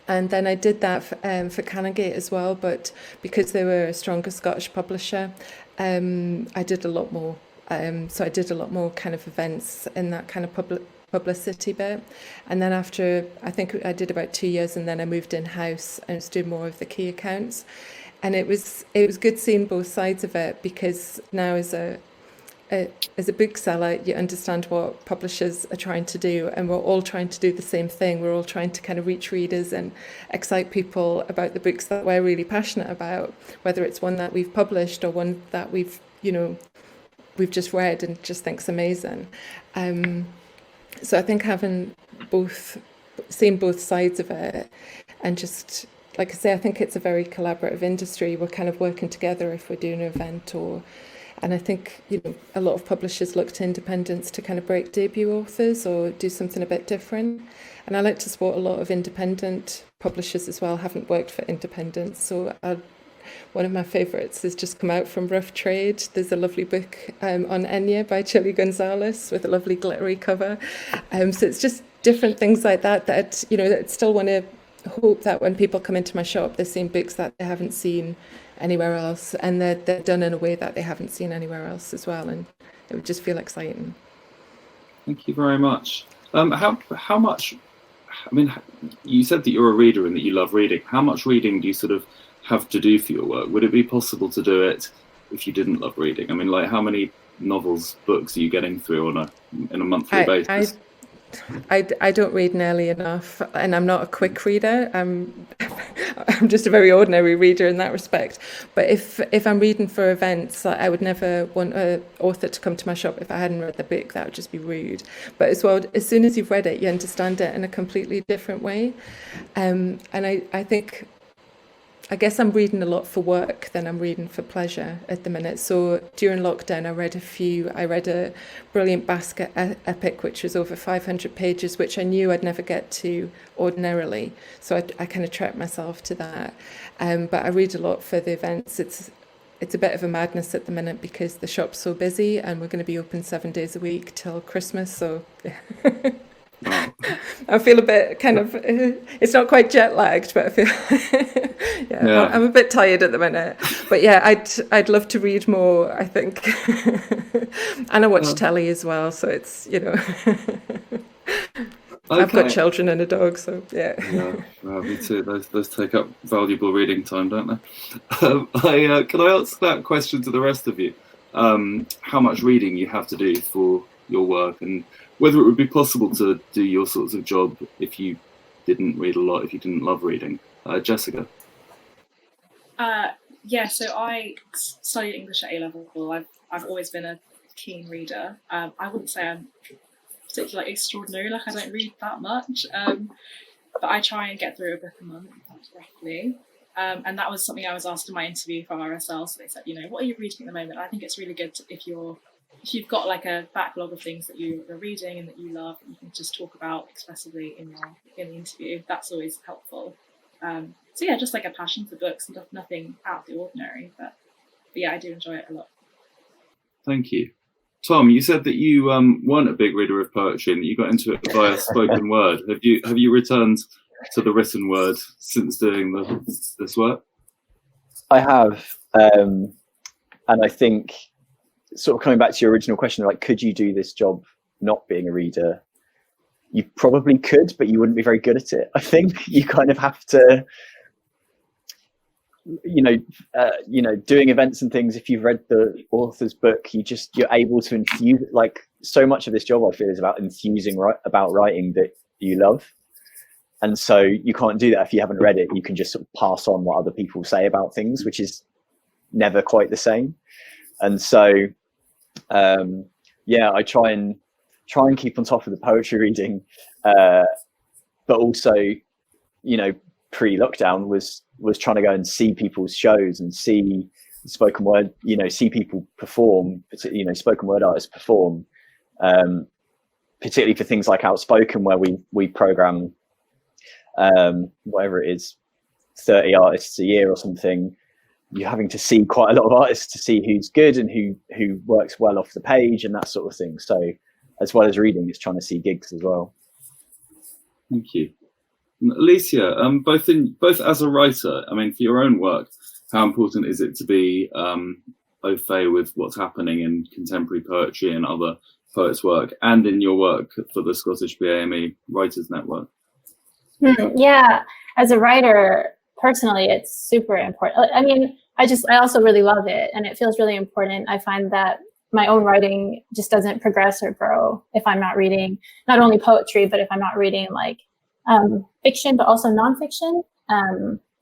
And then I did that for Canongate as well, but because they were a stronger Scottish publisher, I did a lot more. So I did a lot more kind of events in that kind of publicity bit. And then after, I think I did about 2 years, and then I moved in-house and was doing more of the key accounts. And it was good seeing both sides of it, because now as a bookseller, you understand what publishers are trying to do, and we're all trying to do the same thing. We're all trying to kind of reach readers and excite people about the books that we're really passionate about, whether it's one that we've published or one that we've just read and just think's amazing. So I think having seen both sides of it, and just, like I say, I think it's a very collaborative industry. We're kind of working together if we're doing an event, and I think, a lot of publishers look to independents to kind of break debut authors or do something a bit different. And I like to support a lot of independent publishers as well. Haven't worked for independents, so one of my favourites has just come out from Rough Trade. There's a lovely book on Enya by Chili Gonzalez with a lovely glittery cover. So it's just different things like that that still want to hope that when people come into my shop, they're seeing books that they haven't seen anywhere else, and they're done in a way that they haven't seen anywhere else as well, and it would just feel exciting. Thank you very much. How much, you said that you're a reader and that you love reading. How much reading do you sort of have to do for your work? Would it be possible to do it if you didn't love reading? How many books are you getting through on a monthly basis? I don't read nearly enough, and I'm not a quick reader. I'm just a very ordinary reader in that respect. But if I'm reading for events, I would never want an author to come to my shop if I hadn't read the book. That would just be rude. But as well, as soon as you've read it, you understand it in a completely different way. And I think, I guess I'm reading a lot for work than I'm reading for pleasure at the minute. So during lockdown, I read a brilliant basket epic, which was over 500 pages, which I knew I'd never get to ordinarily. So I kind of trapped myself to that. But I read a lot for the events. It's a bit of a madness at the minute because the shop's so busy, and we're going to be open 7 days a week till Christmas. So I feel a bit kind of, it's not quite jet lagged, but I feel, I'm a bit tired at the minute. But yeah, I'd love to read more, I think. And I watch telly as well, so it's, I've got children and a dog, so yeah. Yeah, me too. Those take up valuable reading time, don't they? Can I ask that question to the rest of you? How much reading you have to do for your work, and whether it would be possible to do your sorts of job if you didn't read a lot, if you didn't love reading. Jessica? Yeah, so I studied English at A-level. I've always been a keen reader. I wouldn't say I'm particularly extraordinary, like I don't read that much, but I try and get through a book a month, roughly. And that was something I was asked in my interview from RSL. So they said, what are you reading at the moment? I think it's really good if you've got like a backlog of things that you're reading and that you love, you can just talk about expressively in the interview. That's always helpful. So yeah, just like a passion for books, and nothing out of the ordinary. But yeah, I do enjoy it a lot. Thank you. Tom, you said that you weren't a big reader of poetry and that you got into it via spoken word. Have you returned to the written word since doing this work? I have, and I think, sort of coming back to your original question, like, could you do this job not being a reader? You probably could, but you wouldn't be very good at it. I think you kind of have to, doing events and things. If you've read the author's book, you're able to infuse. Like, so much of this job, I feel, is about infusing about writing that you love. And so you can't do that if you haven't read it. You can just sort of pass on what other people say about things, which is never quite the same. And so, I try and keep on top of the poetry reading, but also, pre-lockdown was trying to go and see people's shows and see spoken word, see people perform, spoken word artists perform, particularly for things like Outspoken, where we program whatever it is, 30 artists a year or something. You're having to see quite a lot of artists to see who's good and who works well off the page and that sort of thing. So as well as reading, it's trying to see gigs as well. Thank you. Alicia, both as a writer, I mean, for your own work, how important is it to be au fait with what's happening in contemporary poetry and other poets' work, and in your work for the Scottish BAME Writers Network? Yeah, as a writer, personally, it's super important. I mean, I also really love it, and it feels really important. I find that my own writing just doesn't progress or grow if I'm not reading not only poetry, but if I'm not reading like fiction, but also nonfiction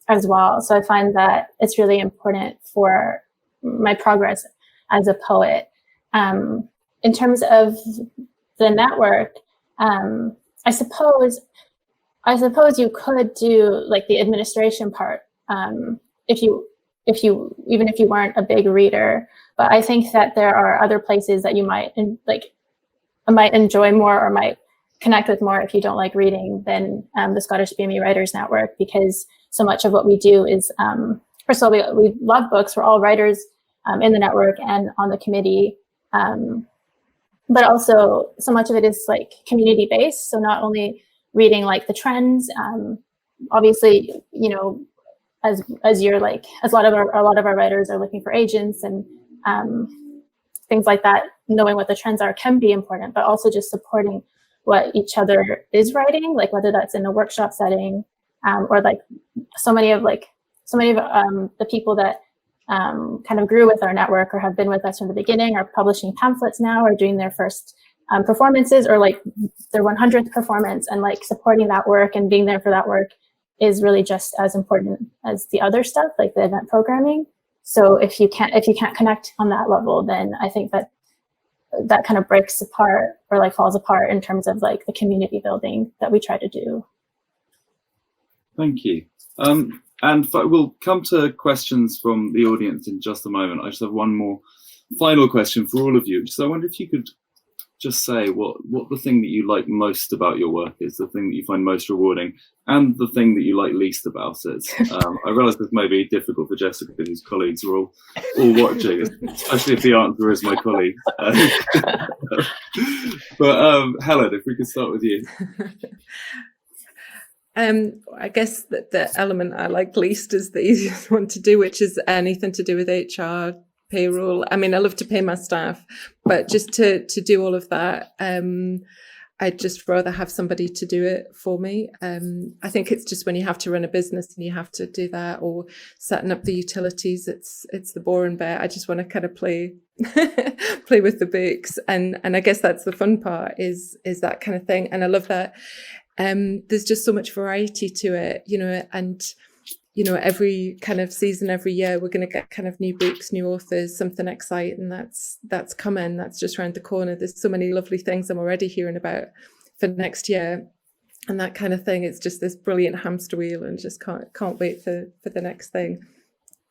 as well. So I find that it's really important for my progress as a poet. In terms of the network, I suppose you could do like the administration part if you even if you weren't a big reader. But I think that there are other places that you might enjoy more or might connect with more if you don't like reading than the Scottish BAME Writers Network, because so much of what we do is, first of all, we love books. We're all writers in the network and on the committee. But also so much of it is like community based. So not only reading like the trends, obviously, as a lot of our writers are looking for agents and things like that, knowing what the trends are can be important, but also just supporting what each other is writing, like whether that's in a workshop setting, or like so many of the people that kind of grew with our network or have been with us from the beginning are publishing pamphlets now or doing their first performances or like their 100th performance, and like supporting that work and being there for that work is really just as important as the other stuff, like the event programming. So if you can't connect on that level, then I think that kind of breaks apart or like falls apart in terms of like the community building that we try to do. Thank you. And we'll come to questions from the audience in just a moment. I just have one more final question for all of you. So I wonder if you could just say what the thing that you like most about your work is, the thing that you find most rewarding, and the thing that you like least about it. I realise this may be difficult for Jessica, whose colleagues are all watching, especially if the answer is my colleague. But Helen, if we could start with you. I guess that the element I like least is the easiest one to do, which is anything to do with HR, payroll. I mean, I love to pay my staff, but just to do all of that, I'd just rather have somebody to do it for me. I think it's just when you have to run a business and you have to do that, or setting up the utilities, it's the boring bit. I just want to kind of play with the books, and I guess that's the fun part is that kind of thing. And I love that there's just so much variety to it, and every kind of season, every year, we're going to get kind of new books, new authors, something exciting that's coming, that's just around the corner. There's so many lovely things I'm already hearing about for next year, and that kind of thing. It's just this brilliant hamster wheel, and just can't wait for the next thing.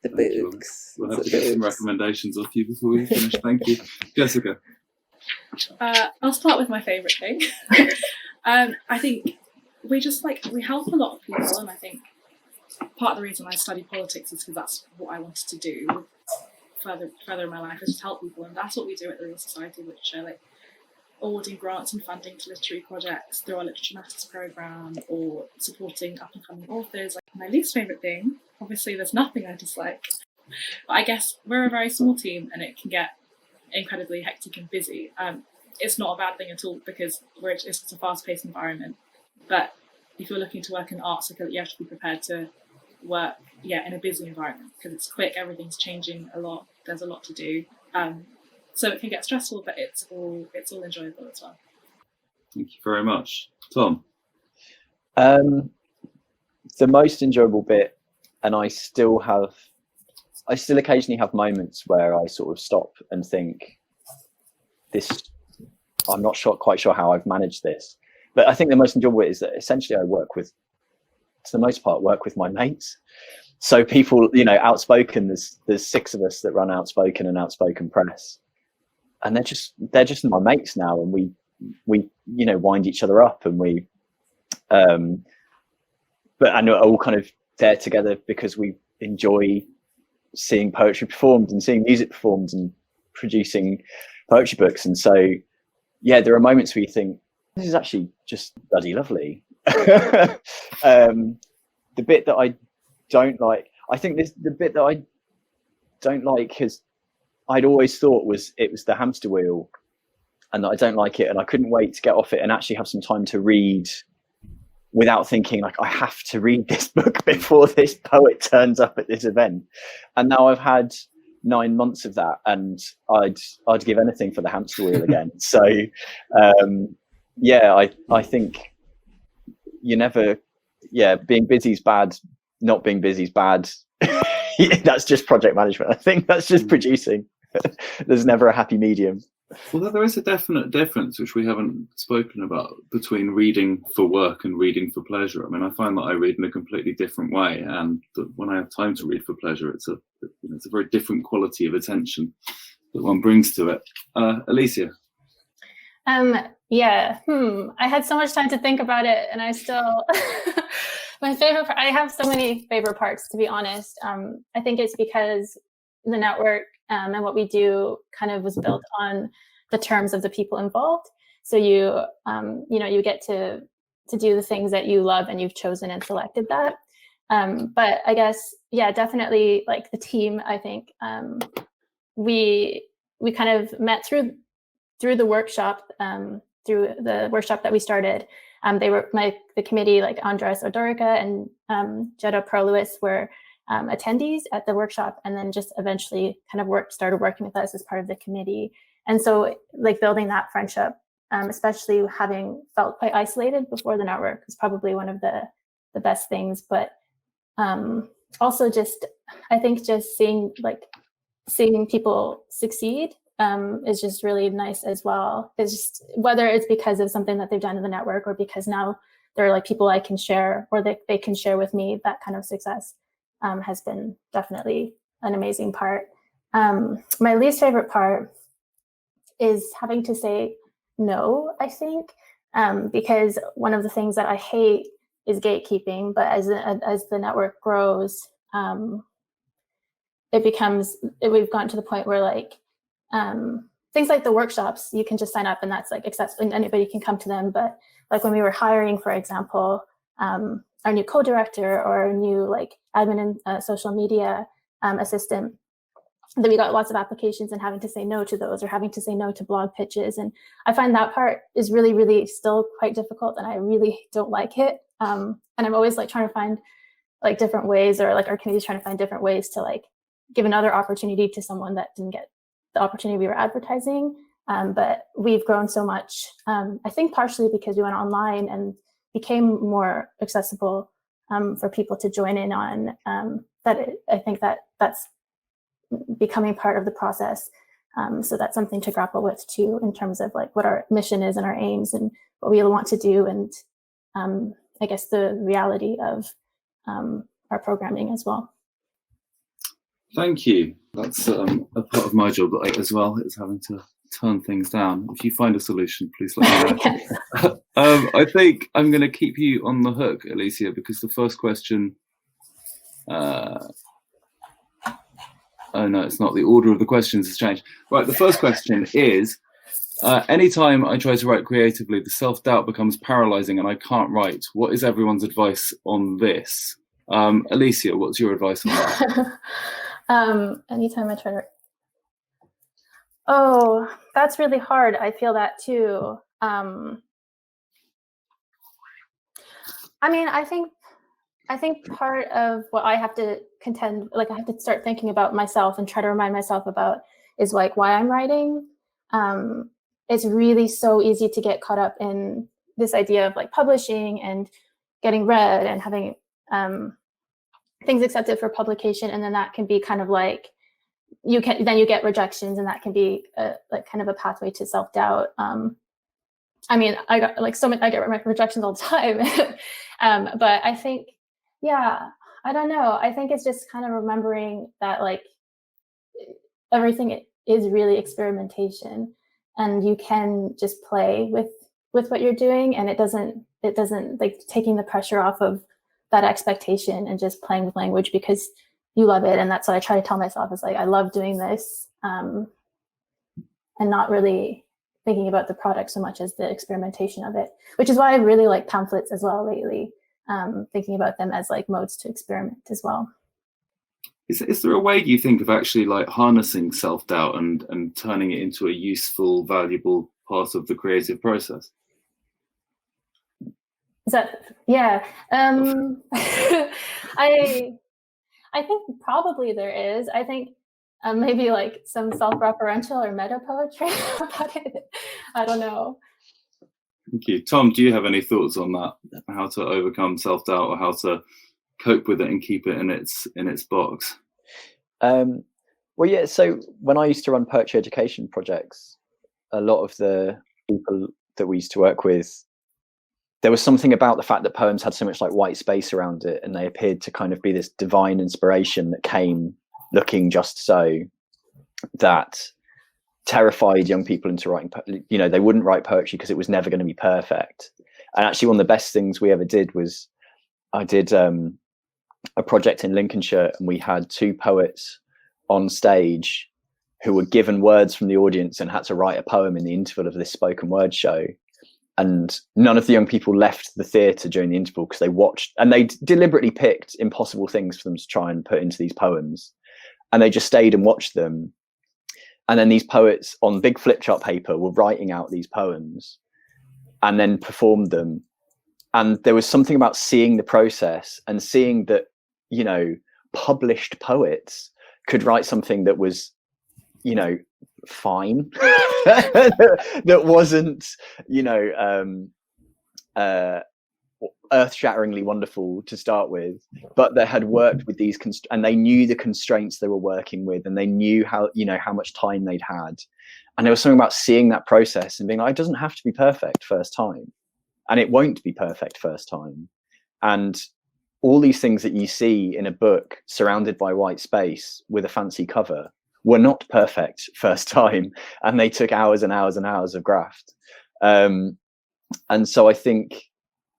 The books. We'll have to get some recommendations off you before we finish. Thank you, Jessica. I'll start with my favourite thing. I think we help a lot of people, and I think part of the reason I studied politics is because that's what I wanted to do further in my life, is just help people, and that's what we do at the Real Society Literature, like awarding grants and funding to literary projects through our Literature Matters programme, or supporting up and coming authors. Like, my least favourite thing, obviously there's nothing I dislike, but I guess we're a very small team and it can get incredibly hectic and busy. It's not a bad thing at all, because it's a fast-paced environment, but if you're looking to work in arts, you have to be prepared to work in a busy environment, because it's quick, everything's changing a lot, there's a lot to do, so it can get stressful, but it's all enjoyable as well. Thank you very much. Tom? The most enjoyable bit, and I still occasionally have moments where I sort of stop and think, I'm not quite sure how I've managed this. But I think the most enjoyable bit is that essentially I work with my mates. So people, Outspoken, there's 6 of us that run Outspoken and Outspoken Press, and they're just my mates now, and we wind each other up, and we're all kind of there together because we enjoy seeing poetry performed and seeing music performed and producing poetry books. And so there are moments where you think, this is actually just bloody lovely. The bit that I don't like, the bit that I don't like is, I'd always thought it was the hamster wheel, and that I don't like it, and I couldn't wait to get off it and actually have some time to read without thinking like, I have to read this book before this poet turns up at this event. And now I've had 9 months of that, and I'd give anything for the hamster wheel again. So I think you never, being busy is bad, not being busy is bad. That's just project management. I think that's just producing. There's never a happy medium. Although there is a definite difference, which we haven't spoken about, between reading for work and reading for pleasure. I mean, I find that I read in a completely different way, and that when I have time to read for pleasure, it's a very different quality of attention that one brings to it. Alicia? I had so much time to think about it, and I still my favorite part, I have so many favorite parts, to be honest. I think it's because the network and what we do kind of was built on the terms of the people involved. So you get to do the things that you love, and you've chosen and selected that. But I guess, definitely, like the team, I think we kind of met through the workshop, that we started. They were the committee, like Andres Odorica and Jetta Perlowitz were attendees at the workshop, and then just eventually kind of started working with us as part of the committee. And so, like, building that friendship, especially having felt quite isolated before the network, is probably one of the best things. But also, I think just seeing people succeed is just really nice as well. It's just, whether it's because of something that they've done in the network, or because now there are like people I can share, or they can share with me that kind of success. Has been definitely an amazing part. My least favorite part is having to say no, I think, because one of the things that I hate is gatekeeping. But as the network grows, we've gotten to the point where things like the workshops, you can just sign up and that's like accessible and anybody can come to them. But like when we were hiring, for example, our new co-director or a new admin and social media assistant, that we got lots of applications and having to say no to those, or having to say no to blog pitches. And I find that part is really, really still quite difficult, and I really don't like it. And I'm always like trying to find like different ways, or like our community's trying to find different ways to like give another opportunity to someone that didn't get the opportunity we were advertising. But we've grown so much, I think partially because we went online and became more accessible for people to join in on, I think that's becoming part of the process. So that's something to grapple with too, in terms of like what our mission is and our aims and what we want to do, and I guess the reality of our programming as well. Thank you. That's a part of my job as well, is having to turn things down. If you find a solution, please let me know. I think I'm going to keep you on the hook, Alicia, because the first question. Oh no, it's not. The order of the questions has changed. Right, the first question is, anytime I try to write creatively, the self-doubt becomes paralyzing and I can't write. What is everyone's advice on this? Alicia, what's your advice on that? Anytime I try to... Oh, that's really hard. I feel that too. I mean, I think part of what I have to contend, like I have to start thinking about myself and try to remind myself about, is like why I'm writing. It's really so easy to get caught up in this idea of like publishing and getting read and having things accepted for publication, and then that can be kind of like you get rejections, and that can be like kind of a pathway to self-doubt. I mean, I got like I get rejections all the time, but I think, yeah, I don't know. I think it's just kind of remembering that like everything is really experimentation, and you can just play with what you're doing, and it doesn't like taking the pressure off of that expectation and just playing with language because you love it. And that's what I try to tell myself, is like, I love doing this, and not really thinking about the product so much as the experimentation of it, which is why I really like pamphlets as well lately, thinking about them as like modes to experiment as well. Is there a way, do you think, of actually like harnessing self-doubt and turning it into a useful, valuable part of the creative process? Is that, yeah. I think probably there is. I think maybe like some self-referential or meta poetry about it. I don't know. Thank you. Tom, do you have any thoughts on that? How to overcome self-doubt, or how to cope with it and keep it in its box? Well, yeah. So when I used to run poetry education projects, a lot of the people that we used to work with, there was something about the fact that poems had so much like white space around it, and they appeared to kind of be this divine inspiration that came looking just so, that terrified young people into writing. You know, they wouldn't write poetry because it was never going to be perfect. And actually, one of the best things we ever did was I did a project in Lincolnshire, and we had two poets on stage who were given words from the audience and had to write a poem in the interval of this spoken word show. And none of the young people left the theatre during the interval because they watched, and they deliberately picked impossible things for them to try and put into these poems. And they just stayed and watched them. And then these poets on big flip chart paper were writing out these poems and then performed them. And there was something about seeing the process and seeing that, you know, published poets could write something that was, you know, fine, that wasn't, you know, earth-shatteringly wonderful to start with, but they had worked with these and they knew the constraints they were working with, and they knew how, you know, how much time they'd had. And there was something about seeing that process and being like, it doesn't have to be perfect first time, and it won't be perfect first time. And all these things that you see in a book surrounded by white space with a fancy cover were not perfect first time, and they took hours and hours and hours of graft. And so I think,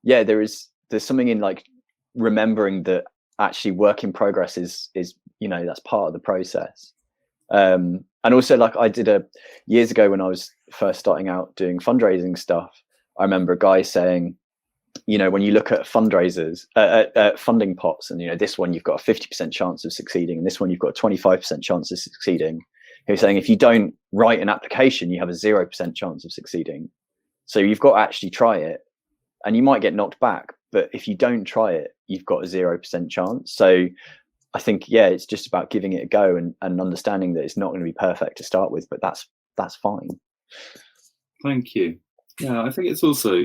yeah, there's something in like remembering that actually work in progress is, you know, that's part of the process. And also, like, I did years ago when I was first starting out doing fundraising stuff, I remember a guy saying, when you look at fundraisers, funding pots, and this one you've got a 50% chance of succeeding, and this one you've got a 25% chance of succeeding. You're saying if you don't write an application, you have a 0% chance of succeeding. So you've got to actually try it, and you might get knocked back. But if you don't try it, you've got a 0% chance. So I think, it's just about giving it a go and understanding that it's not going to be perfect to start with, but that's fine. Thank you. Yeah, I think it's also,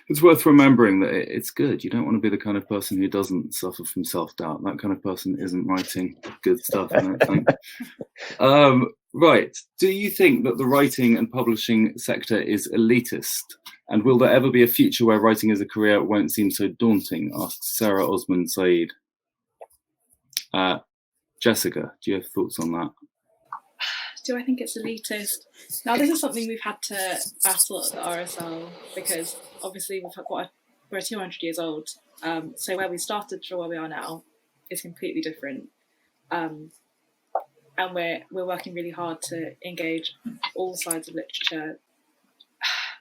it's worth remembering that it's good. You don't want to be the kind of person who doesn't suffer from self-doubt. That kind of person isn't writing good stuff, I don't think. Right. Do you think that the writing and publishing sector is elitist? And will there ever be a future where writing as a career won't seem so daunting? Asks Sarah Osman Said. Jessica, do you have thoughts on that? Do I think it's elitist? Now, this is something we've had to battle at the RSL, because obviously we're 200 years old. So where we started to where we are now is completely different. And we're working really hard to engage all sides of literature.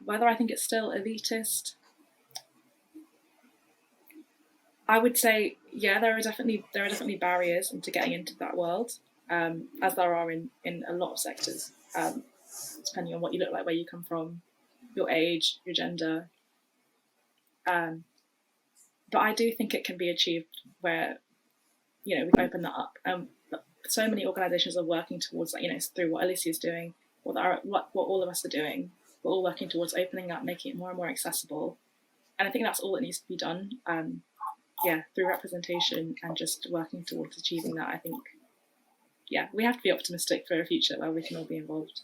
Whether I think it's still elitist, I would say, there are definitely barriers into getting into that world, as there are in a lot of sectors, depending on what you look like, where you come from, your age, your gender. But I do think it can be achieved where, we open that up. So many organisations are working towards that, through what Alicia is doing, what all of us are doing. We're all working towards opening up, making it more and more accessible. And I think that's all that needs to be done. Through representation and just working towards achieving that. I think, we have to be optimistic for a future where we can all be involved.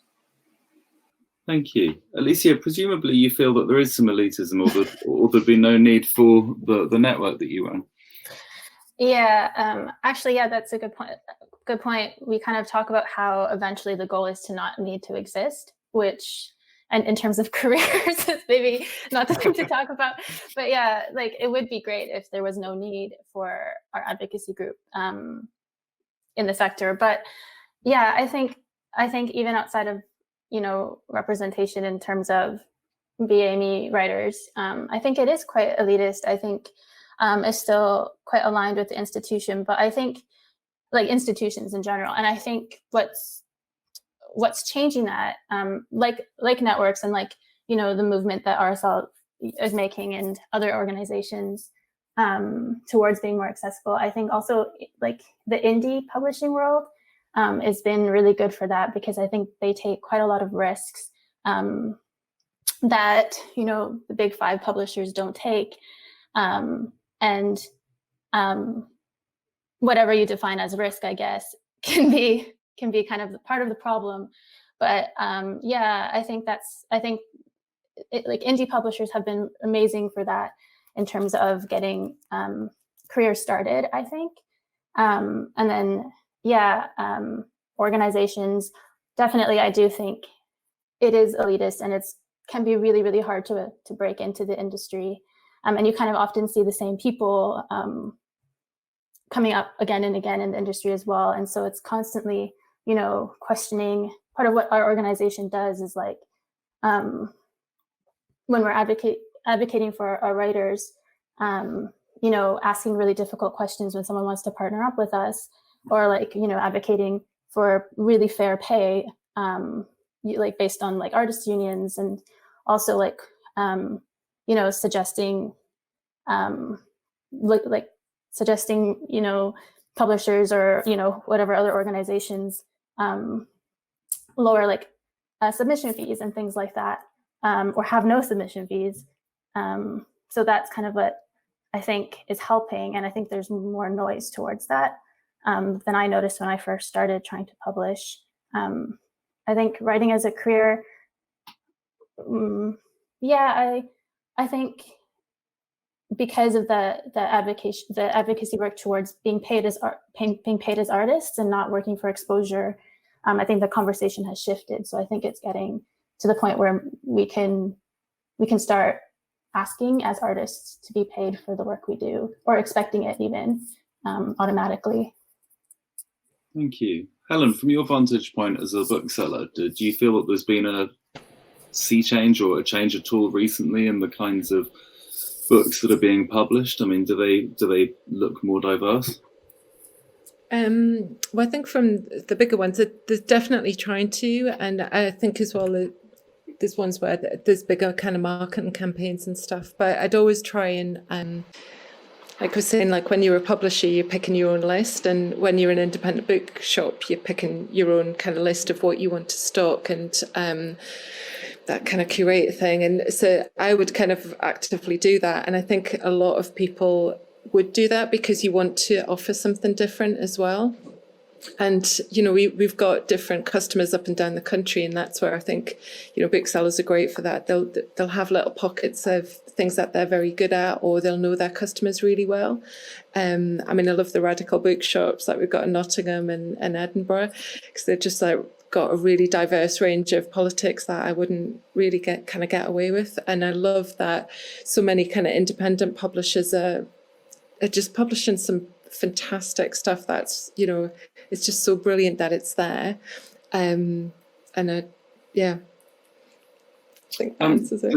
Thank you. Alicia, presumably you feel that there is some elitism, or there'd be no need for the network that you run. Yeah, actually, that's a good point. Good point. We kind of talk about how eventually the goal is to not need to exist, which, and in terms of careers, it's maybe not the thing to talk about. But it would be great if there was no need for our advocacy group in the sector. But I think even outside of representation in terms of BAME writers, I think it is quite elitist. I think it's still quite aligned with the institution, but I think institutions in general. And I think what's changing that, like networks and the movement that RSL is making and other organizations towards being more accessible. I think also the indie publishing world has been really good for that, because I think they take quite a lot of risks that the big five publishers don't take, and whatever you define as risk, I guess, can be kind of part of the problem. But I think indie publishers have been amazing for that in terms of getting careers started, I think. And then organizations, definitely, I do think it is elitist, and can be really, really hard to break into the industry. And you kind of often see the same people coming up again and again in the industry as well. And so it's constantly, questioning. Part of what our organization does is when we're advocating for our writers, asking really difficult questions when someone wants to partner up with us, or advocating for really fair pay, based on artist unions, and also suggesting publishers or whatever other organizations lower submission fees and things like that, or have no submission fees. So that's kind of what I think is helping, and I think there's more noise towards that than I noticed when I first started trying to publish. I think writing as a career, I think because of the advocacy work towards being paid as artists and not working for exposure, I think the conversation has shifted. So I think it's getting to the point where we can start asking as artists to be paid for the work we do, or expecting it even automatically. Thank you. Helen, from your vantage point as a bookseller, do you feel that there's been a sea change or a change at all recently in the kinds of books that are being published? I mean, do they look more diverse? Well, I think from the bigger ones, they're definitely trying to, and I think as well there's ones where there's bigger kind of marketing campaigns and stuff. But I'd always try and like I was saying, like when you're a publisher, you're picking your own list, and when you're an independent bookshop, you're picking your own kind of list of what you want to stock and that kind of curate thing. And so I would kind of actively do that. And I think a lot of people would do that because you want to offer something different as well. And, you know, we've got different customers up and down the country, and that's where I think, you know, booksellers are great for that. They'll have little pockets of things that they're very good at, or they'll know their customers really well. I mean, I love the radical bookshops that we've got in Nottingham and Edinburgh, because they're just like got a really diverse range of politics that I wouldn't really get away with. And I love that so many kind of independent publishers are just publishing some fantastic stuff that's, you know, it's just so brilliant that it's there. And I think that answers it.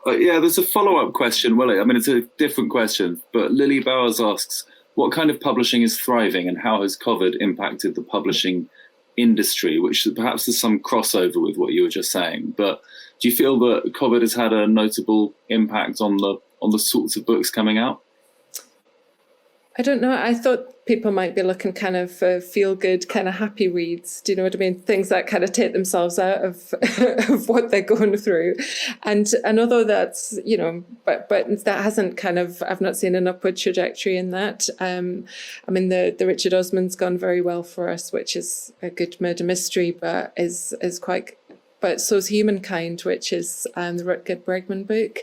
There's a follow-up question, Willie. I mean, it's a different question, but Lily Bowers asks, what kind of publishing is thriving and how has COVID impacted the publishing industry, which perhaps there's some crossover with what you were just saying, but do you feel that COVID has had a notable impact on the sorts of books coming out? I don't know. I thought people might be looking kind of for feel-good, kind of happy reads. Do you know what I mean? Things that kind of take themselves out of of what they're going through. And although that's, you know, but that hasn't kind of, I've not seen an upward trajectory in that. I mean, the Richard Osman's gone very well for us, which is a good murder mystery, but is quite. But so's Humankind, which is the Rutger Bregman book,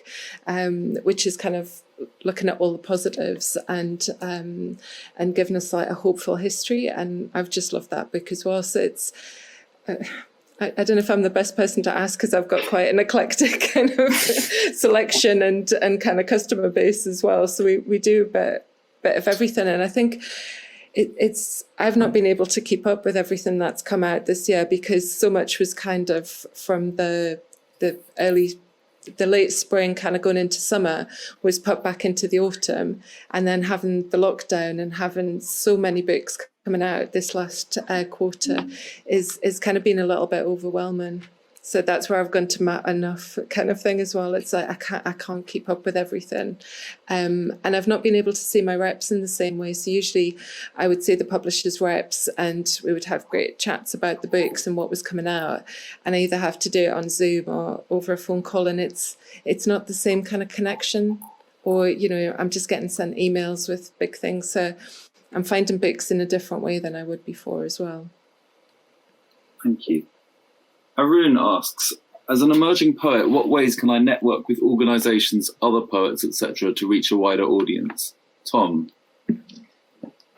which is kind of looking at all the positives and giving us like a hopeful history. And I've just loved that book as well. So it's, I don't know if I'm the best person to ask because I've got quite an eclectic kind of selection and kind of customer base as well. So we do a bit of everything. And I think it's I've not been able to keep up with everything that's come out this year because so much was kind of from the late spring kind of going into summer was put back into the autumn, and then having the lockdown and having so many books coming out this last quarter is kind of been a little bit overwhelming. So that's where I've gone to Matt enough kind of thing as well. It's like I can't keep up with everything. And I've not been able to see my reps in the same way. So usually I would see the publisher's reps and we would have great chats about the books and what was coming out. And I either have to do it on Zoom or over a phone call, and it's not the same kind of connection, or, you know, I'm just getting sent emails with big things. So I'm finding books in a different way than I would before as well. Thank you. Arun asks, as an emerging poet, what ways can I network with organisations, other poets, etc., to reach a wider audience? Tom?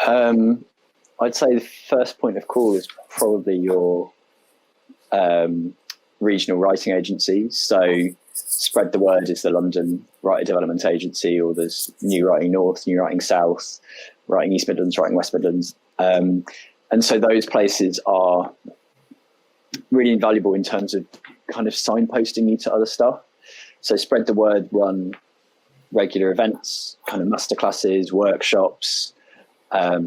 I'd say the first point of call is probably your regional writing agencies. So Spread the Word is the London Writer Development Agency, or there's New Writing North, New Writing South, Writing East Midlands, Writing West Midlands. And so those places are really invaluable in terms of kind of signposting you to other stuff. So Spread the Word run regular events, kind of masterclasses, workshops,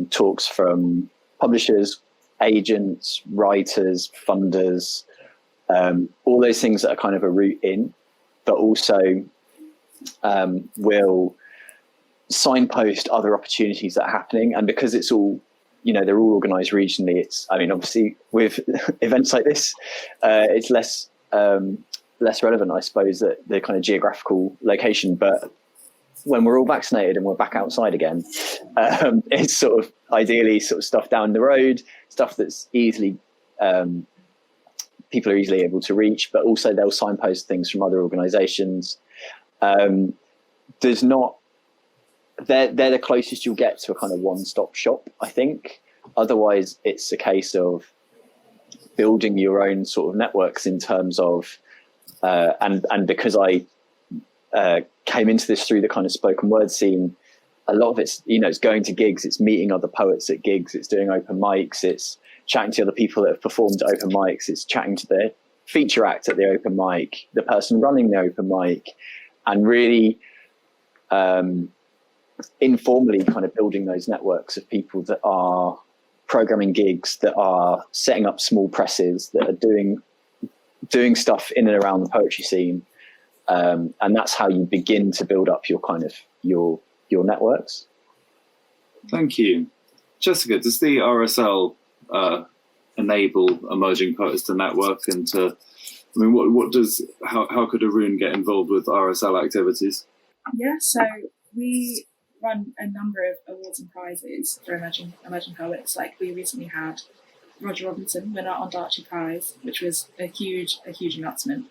talks from publishers, agents, writers, funders, all those things that are kind of a route in, but also will signpost other opportunities that are happening. And because it's all, you know, they're all organised regionally, obviously with events like this, it's less relevant, I suppose, that the kind of geographical location. But when we're all vaccinated and we're back outside again, it's sort of ideally sort of stuff down the road, stuff that's easily, people are easily able to reach, but also they'll signpost things from other organisations. They're the closest you'll get to a kind of one-stop shop, I think. Otherwise, it's a case of building your own sort of networks in terms of, and because I came into this through the kind of spoken word scene, a lot of it's, you know, it's going to gigs, it's meeting other poets at gigs, it's doing open mics, it's chatting to other people that have performed at open mics, it's chatting to the feature act at the open mic, the person running the open mic, and really informally kind of building those networks of people that are programming gigs, that are setting up small presses, that are doing stuff in and around the poetry scene. And that's how you begin to build up your kind of your networks. Thank you. Jessica, does the RSL enable emerging poets to network and to, I mean, how could Arun get involved with RSL activities? Yeah, so we run a number of awards and prizes for emerging poets. Like we recently had Roger Robinson win our Ondaatje Prize, which was a huge announcement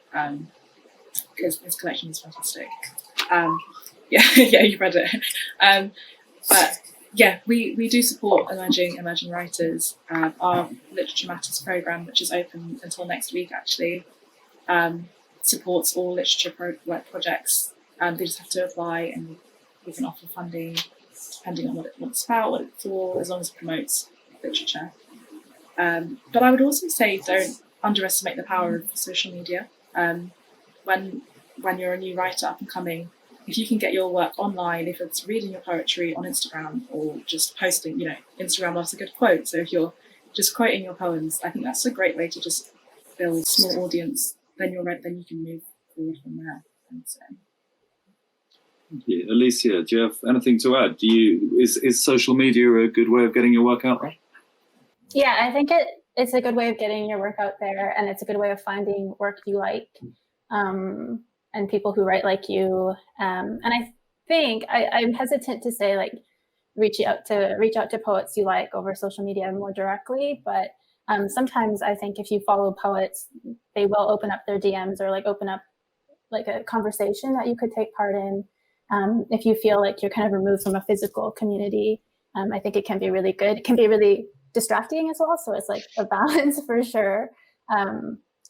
because his collection is fantastic. Yeah, you read it. But yeah, we do support emerging writers. Our Literature Matters programme, which is open until next week, actually supports all literature projects. They just have to apply, and we can offer funding depending on what it's about, what it's for, as long as it promotes literature. But I would also say don't underestimate the power of social media. When you're a new writer up and coming, if you can get your work online, if it's reading your poetry on Instagram or just posting, Instagram loves a good quote. So if you're just quoting your poems, I think that's a great way to just build a small audience. Then you can move forward from there. So. Thank you. Alicia, do you have anything to add? Is social media a good way of getting your work out there? Yeah, I think it's a good way of getting your work out there, and it's a good way of finding work you like. And people who write like you. And I think I'm hesitant to say like reach out to poets you like over social media more directly, but sometimes I think if you follow poets, they will open up their DMs or like open up like a conversation that you could take part in. If you feel like you're kind of removed from a physical community, I think it can be really good. It can be really distracting as well. So it's like a balance for sure.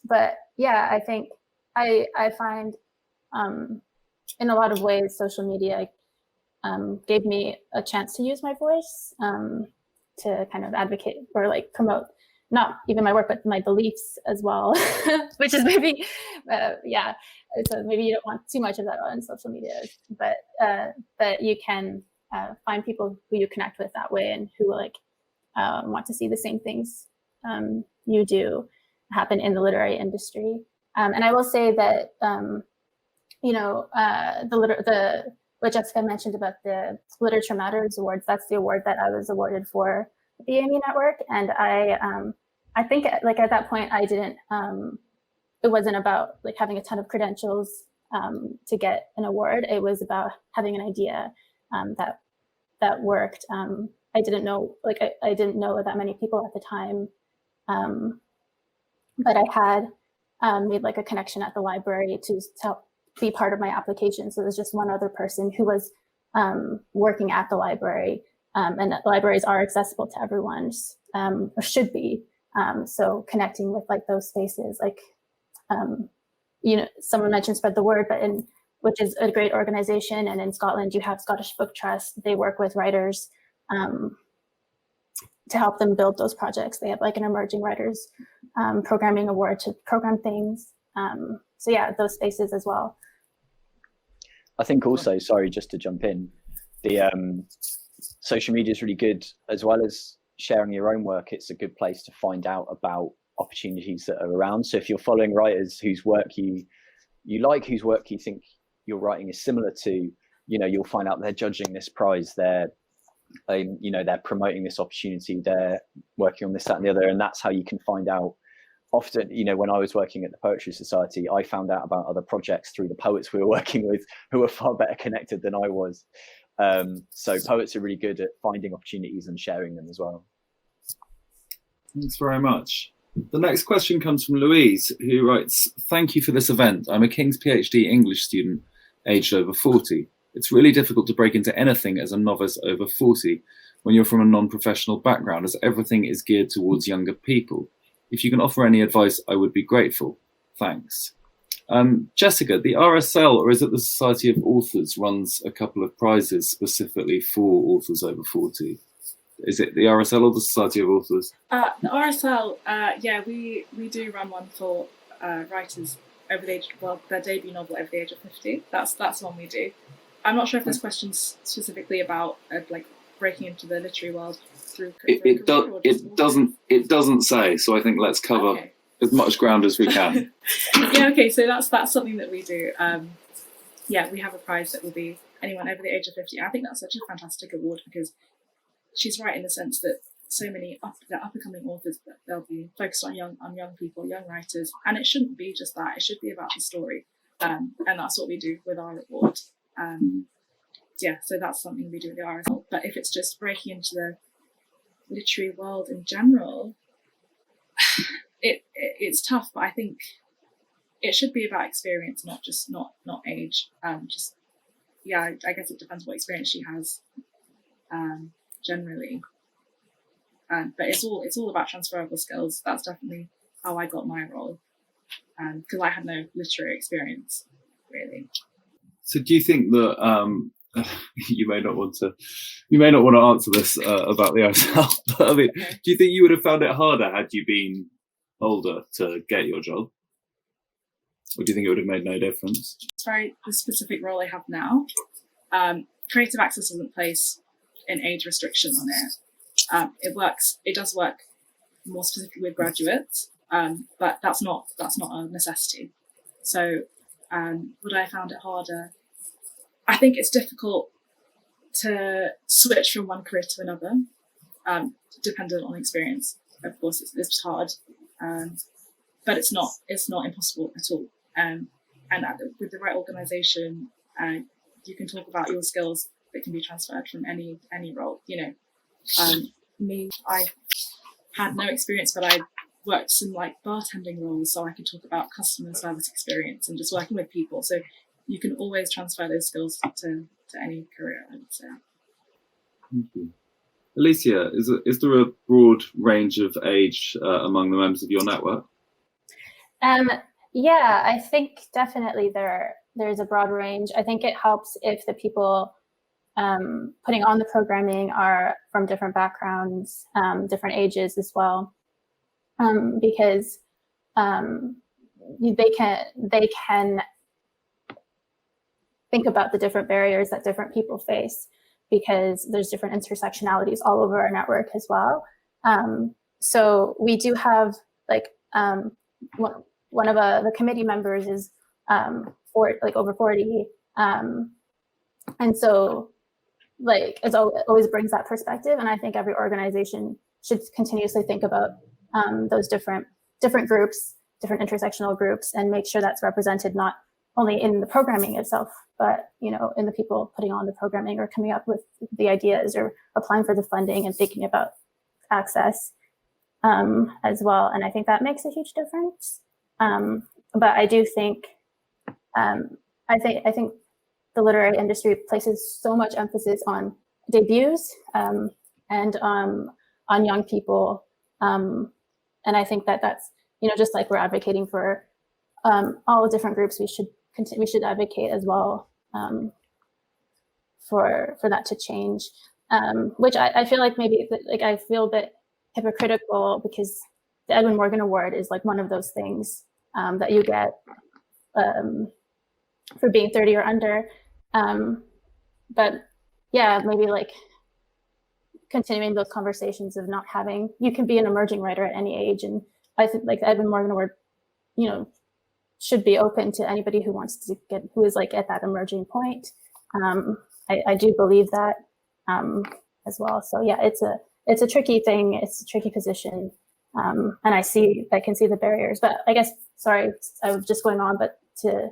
But yeah, I think I find in a lot of ways, social media gave me a chance to use my voice to kind of advocate or like promote not even my work, but my beliefs as well, which is maybe, so maybe you don't want too much of that on social media, but you can find people who you connect with that way and who like want to see the same things you do happen in the literary industry. And I will say that, what Jessica mentioned about the Literature Matters Awards, that's the award that I was awarded for the AME Network. And I think like at that point, I didn't, it wasn't about like having a ton of credentials to get an award. It was about having an idea that worked. I didn't know, I didn't know that many people at the time, but I had made like a connection at the library to help be part of my application. So there's just one other person who was working at the library, and libraries are accessible to everyone, or should be. So connecting with like those spaces, like, someone mentioned Spread the Word, which is a great organization. And in Scotland, you have Scottish Book Trust. They work with writers to help them build those projects. They have like an emerging writers programming award to program things. So yeah, those spaces as well. I think also, sorry, just to jump in, the social media is really good, as well as sharing your own work. It's a good place to find out about opportunities that are around. So if you're following writers whose work you like, whose work you think your writing is similar to, you'll find out they're judging this prize, they're promoting this opportunity, they're working on this, that, and the other, and that's how you can find out. Often, when I was working at the Poetry Society, I found out about other projects through the poets we were working with, who were far better connected than I was. So poets are really good at finding opportunities and sharing them as well. Thanks very much. The next question comes from Louise, who writes, "Thank you for this event. I'm a King's PhD English student, aged over 40. It's really difficult to break into anything as a novice over 40 when you're from a non-professional background, as everything is geared towards younger people. If you can offer any advice, I would be grateful. Thanks." Jessica, the RSL, or is it the Society of Authors, runs a couple of prizes specifically for authors over 40. Is it the RSL or the Society of Authors? The RSL, we do run one for writers over the age, their debut novel over the age of 50. That's one we do. I'm not sure if this question's specifically about like breaking into the literary world through. It doesn't say. So I think let's cover as much ground as we can. Yeah. Okay. So that's something that we do. Yeah, we have a prize that will be anyone over the age of 50. I think that's such a fantastic award because she's right in the sense that so many up-and-coming authors, they'll be focused on young people, young writers, and it shouldn't be just that. It should be about the story, and that's what we do with our award. Yeah, so that's something we do with the RSL. But if it's just breaking into the literary world in general, it's tough. But I think it should be about experience, not age. I guess it depends what experience she has, generally. But it's all about transferable skills. That's definitely how I got my role, because I had no literary experience, really. So do you think that you may not want to answer this about the OSL, but I mean, do you think you would have found it harder had you been older to get your job? Or do you think it would have made no difference? Sorry, the specific role I have now, creative access doesn't place an age restriction on it. It does work more specifically with graduates, but that's not a necessity. So would I have found it harder? I think it's difficult to switch from one career to another, dependent on experience. Of course, it's hard, but it's not impossible at all. And with the right organisation, you can talk about your skills that can be transferred from any role. You know, me, I had no experience, but I worked some like bartending roles, so I could talk about customer service experience and just working with people. So you can always transfer those skills to any career, I would say. Thank you. Alicia, is there a broad range of age among the members of your network? Yeah, I think definitely there's a broad range. I think it helps if the people putting on the programming are from different backgrounds, different ages as well, because they can think about the different barriers that different people face, because there's different intersectionalities all over our network as well. So we do have like one of the committee members is over 40, and so like it always brings that perspective. And I think every organization should continuously think about those different groups, different intersectional groups, and make sure that's represented not only in the programming itself, but in the people putting on the programming or coming up with the ideas or applying for the funding and thinking about access as well. And I think that makes a huge difference. But I do think I think the literary industry places so much emphasis on debuts and on young people, and I think that's just like we're advocating for all the different groups, we should advocate as well for that to change, which I feel like maybe I feel a bit hypocritical, because the Edwin Morgan Award is like one of those things that you get for being 30 or under. But yeah, maybe like continuing those conversations of not having, you can be an emerging writer at any age. And I think like the Edwin Morgan Award, should be open to anybody who wants to who is like at that emerging point. I do believe that as well. So yeah, it's a tricky thing. It's a tricky position. And I can see the barriers, but I guess, sorry, I was just going on, but to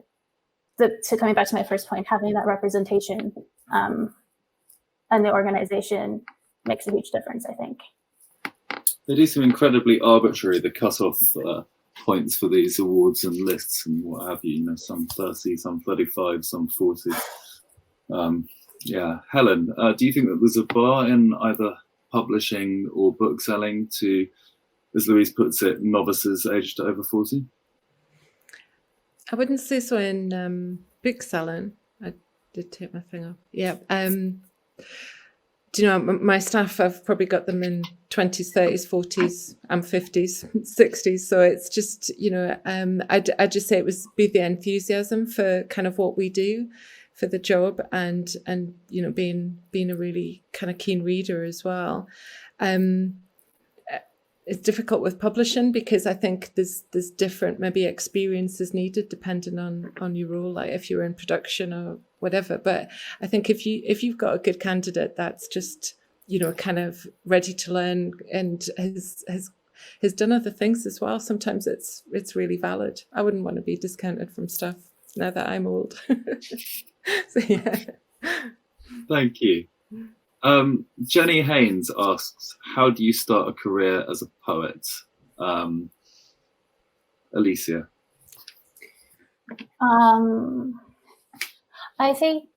coming back to my first point, having that representation and the organization makes a huge difference, I think. They do some incredibly arbitrary, the cutoff points for these awards and lists and what have you, some 30, some 35, some 40. Yeah, Helen, do you think that there's a bar in either publishing or book selling to, as Louise puts it, novices aged over 40? I wouldn't say so in book selling. I did take my thing off. Yeah. Do you know, my staff, I've probably got them in 20s, 30s, 40s, and 50s, 60s. So it's just, I'd just say it was be the enthusiasm for kind of what we do. for the job, and you know, being a really kind of keen reader as well. It's difficult with publishing because I think there's different maybe experiences needed depending on your role, like if you're in production or whatever. But I think if you've got a good candidate that's just, you know, kind of ready to learn and has done other things as well, sometimes it's really valid. I wouldn't want to be discounted from stuff now that I'm old. So yeah. Thank you. Jenny Haynes asks, how do you start a career as a poet? Alicia. I think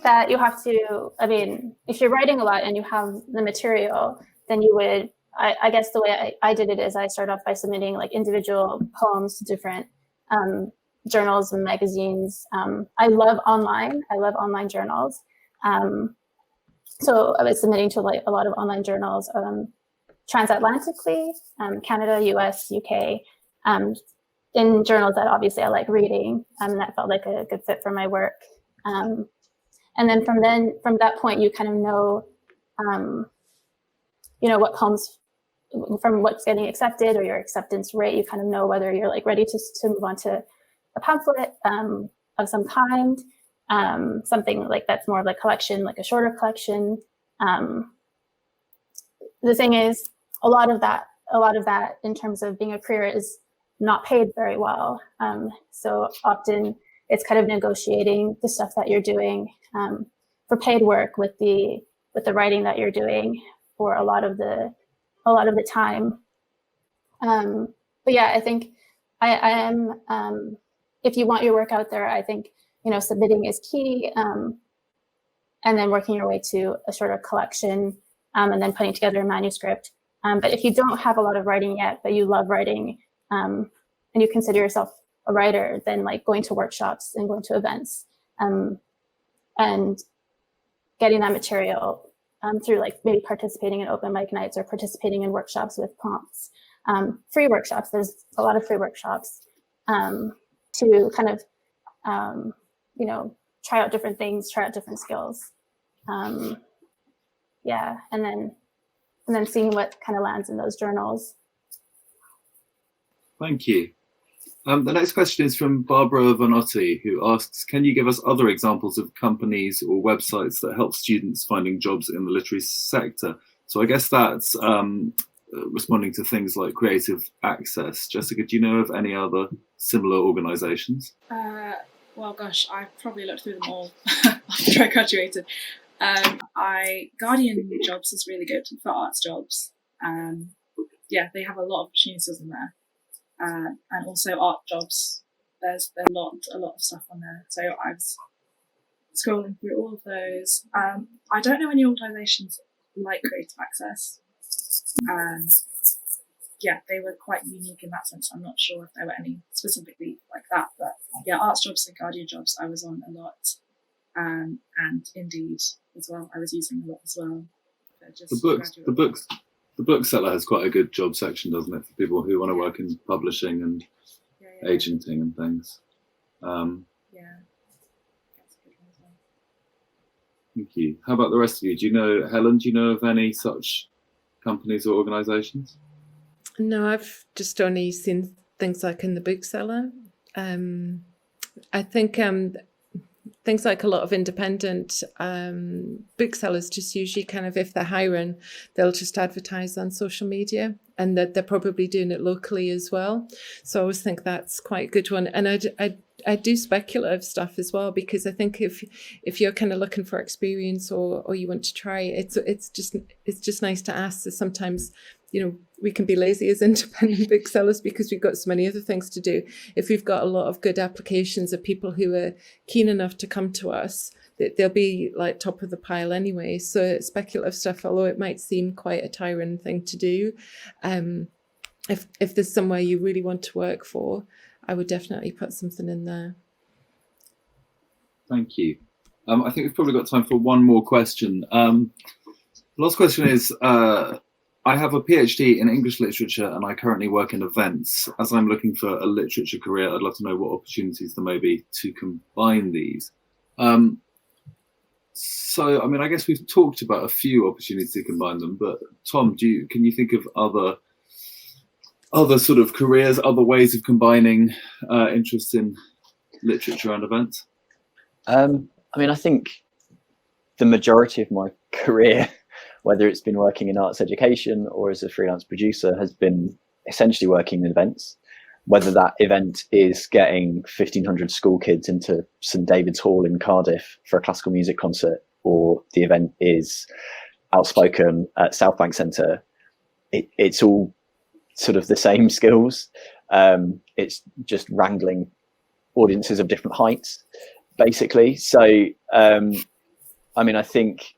that you have to, I mean, if you're writing a lot and you have the material, then you would, I guess the way I did it is I started off by submitting like individual poems to different journals and magazines. I love online journals. So I was submitting to like a lot of online journals transatlantically, Canada, US, UK, in journals that obviously I like reading, and that felt like a good fit for my work. And then from that point, you kind of know, you know, what poems, from what's getting accepted or your acceptance rate, you kind of know whether you're like ready to move on to a pamphlet of some kind, something like that's more of like collection, like a shorter collection. The thing is, a lot of that in terms of being a career is not paid very well. So often it's kind of negotiating the stuff that you're doing for paid work with the writing that you're doing for a lot of the time. But yeah, I think I am. If you want your work out there, I think, you know, submitting is key, and then working your way to a shorter collection, and then putting together a manuscript. But if you don't have a lot of writing yet, but you love writing, and you consider yourself a writer, then like going to workshops and going to events, and getting that material through like maybe participating in open mic nights or participating in workshops with prompts, free workshops. There's a lot of free workshops to kind of, you know, try out different things, try out different skills. Yeah, and then seeing what kind of lands in those journals. Thank you. The next question is from Barbara Vanotti, who asks, can you give us other examples of companies or websites that help students finding jobs in the literary sector? So I guess that's responding to things like Creative Access. Jessica, do you know of any other similar organisations? Well, gosh, I probably looked through them all after I graduated. Guardian Jobs is really good for arts jobs. Yeah, they have a lot of opportunities in there. And also art jobs. There's a lot of stuff on there. So I was scrolling through all of those. I don't know any organisations like Creative Access. Yeah, they were quite unique in that sense. I'm not sure if there were any specifically like that, but yeah, arts jobs and Guardian Jobs I was on a lot, and Indeed as well. I was using a lot as well. The bookseller has quite a good job section, doesn't it, for people who want to work in publishing and agenting and things. Yeah, that's a good one as well. Thank you. How about the rest of you? Do you know, Helen? Do you know of any such companies or organisations? No, I've just only seen things like in the bookseller. I think things like a lot of independent booksellers just usually kind of, if they're hiring, they'll just advertise on social media, and that they're probably doing it locally as well. So I always think that's quite a good one. And I do speculative stuff as well, because I think if you're kind of looking for experience or you want to try, it's just nice to ask. So sometimes, you know, we can be lazy as independent booksellers because we've got so many other things to do. If we've got a lot of good applications of people who are keen enough to come to us, they'll be like top of the pile anyway. So speculative stuff, although it might seem quite a tiring thing to do, if there's somewhere you really want to work for, I would definitely put something in there. Thank you. I think we've probably got time for one more question. The last question is, I have a PhD in English literature and I currently work in events. As I'm looking for a literature career, I'd love to know what opportunities there may be to combine these. So, I mean, I guess we've talked about a few opportunities to combine them, but Tom, can you think of other sort of careers, other ways of combining interest in literature and events? I mean, I think the majority of my career, whether it's been working in arts education or as a freelance producer, has been essentially working in events. Whether that event is getting 1,500 school kids into St David's Hall in Cardiff for a classical music concert, or the event is Outspoken at South Bank Centre, it's all sort of the same skills. It's just wrangling audiences of different heights, basically. So, I mean, I think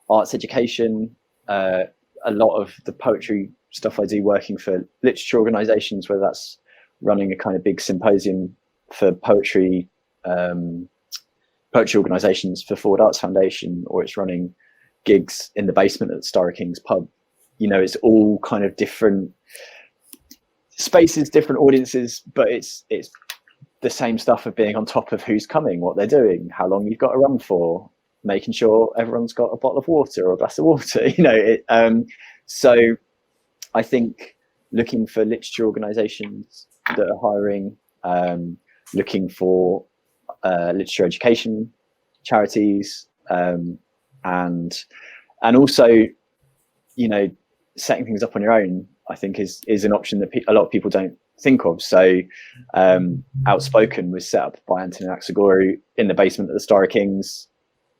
arts education, a lot of the poetry stuff I do working for literature organisations, whether that's running a kind of big symposium for poetry organisations for Forward Arts Foundation, or it's running gigs in the basement at Star King's pub. You know, it's all kind of different spaces, different audiences, but it's the same stuff of being on top of who's coming, what they're doing, how long you've got to run for, making sure everyone's got a bottle of water or a glass of water, you know. So I think looking for literature organisations that are hiring, looking for literature education charities, and also, you know, setting things up on your own, I think is an option that a lot of people don't think of. So Outspoken was set up by Anthony Anaxagorou in the basement of the Star Kings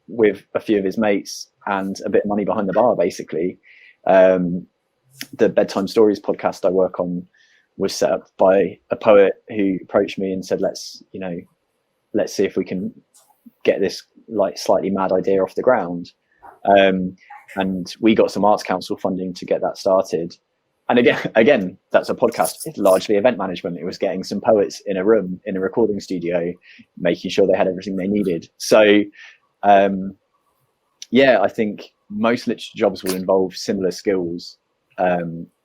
with a few of his mates and a bit of money behind the bar, basically. The Bedtime Stories podcast I work on was set up by a poet who approached me and said, let's see if we can get this like slightly mad idea off the ground. And we got some Arts Council funding to get that started. And again, that's a podcast. It's largely event management. It was getting some poets in a room, in a recording studio, making sure they had everything they needed. So, yeah, I think most literature jobs will involve similar skills.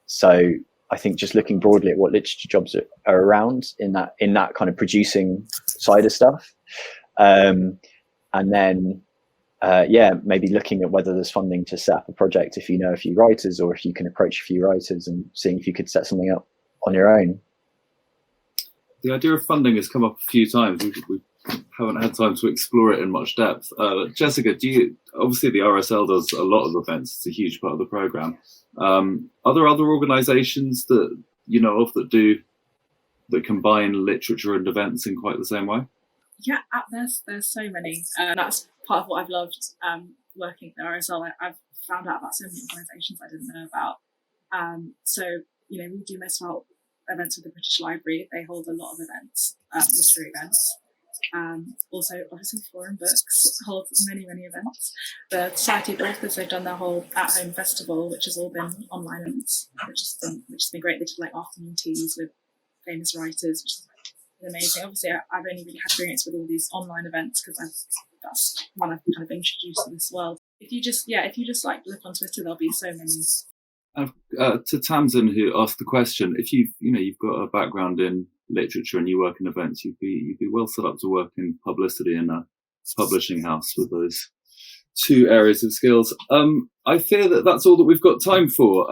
So I think just looking broadly at what literature jobs are around in that kind of producing side of stuff. And then, maybe looking at whether there's funding to set up a project if you know a few writers, or if you can approach a few writers and seeing if you could set something up on your own. The idea of funding has come up a few times. We haven't had time to explore it in much depth. Jessica, obviously the RSL does a lot of events. It's a huge part of the programme. Are there other organisations that you know of that combine literature and events in quite the same way? Yeah, there's so many. That's part of what I've loved working at the RSL. I've found out about so many organisations I didn't know about. So, you know, we do most of our events with the British Library. They hold a lot of events, literary events. Also, obviously, Foreign Books holds many events. The Society of Authors, they've done their whole at-home festival, which has all been online events, which has been great. They did like afternoon teas with famous writers, which is amazing. Obviously, I've only really had experience with all these online events because that's one I've kind of introduced to this world. If you just like look on Twitter, there'll be so many. To Tamsin, who asked the question, if you've got a background in literature and you work in events, you'd be well set up to work in publicity in a publishing house with those two areas of skills. I fear that that's all that we've got time for.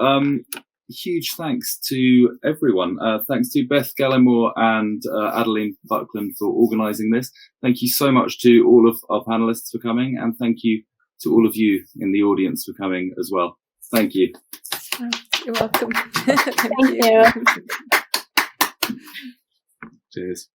Huge thanks to everyone. Thanks to Beth Gallimore and Adeline Buckland for organising this. Thank you so much to all of our panellists for coming, and thank you to all of you in the audience for coming as well. Thank you. You're welcome. Thank you. Cheers.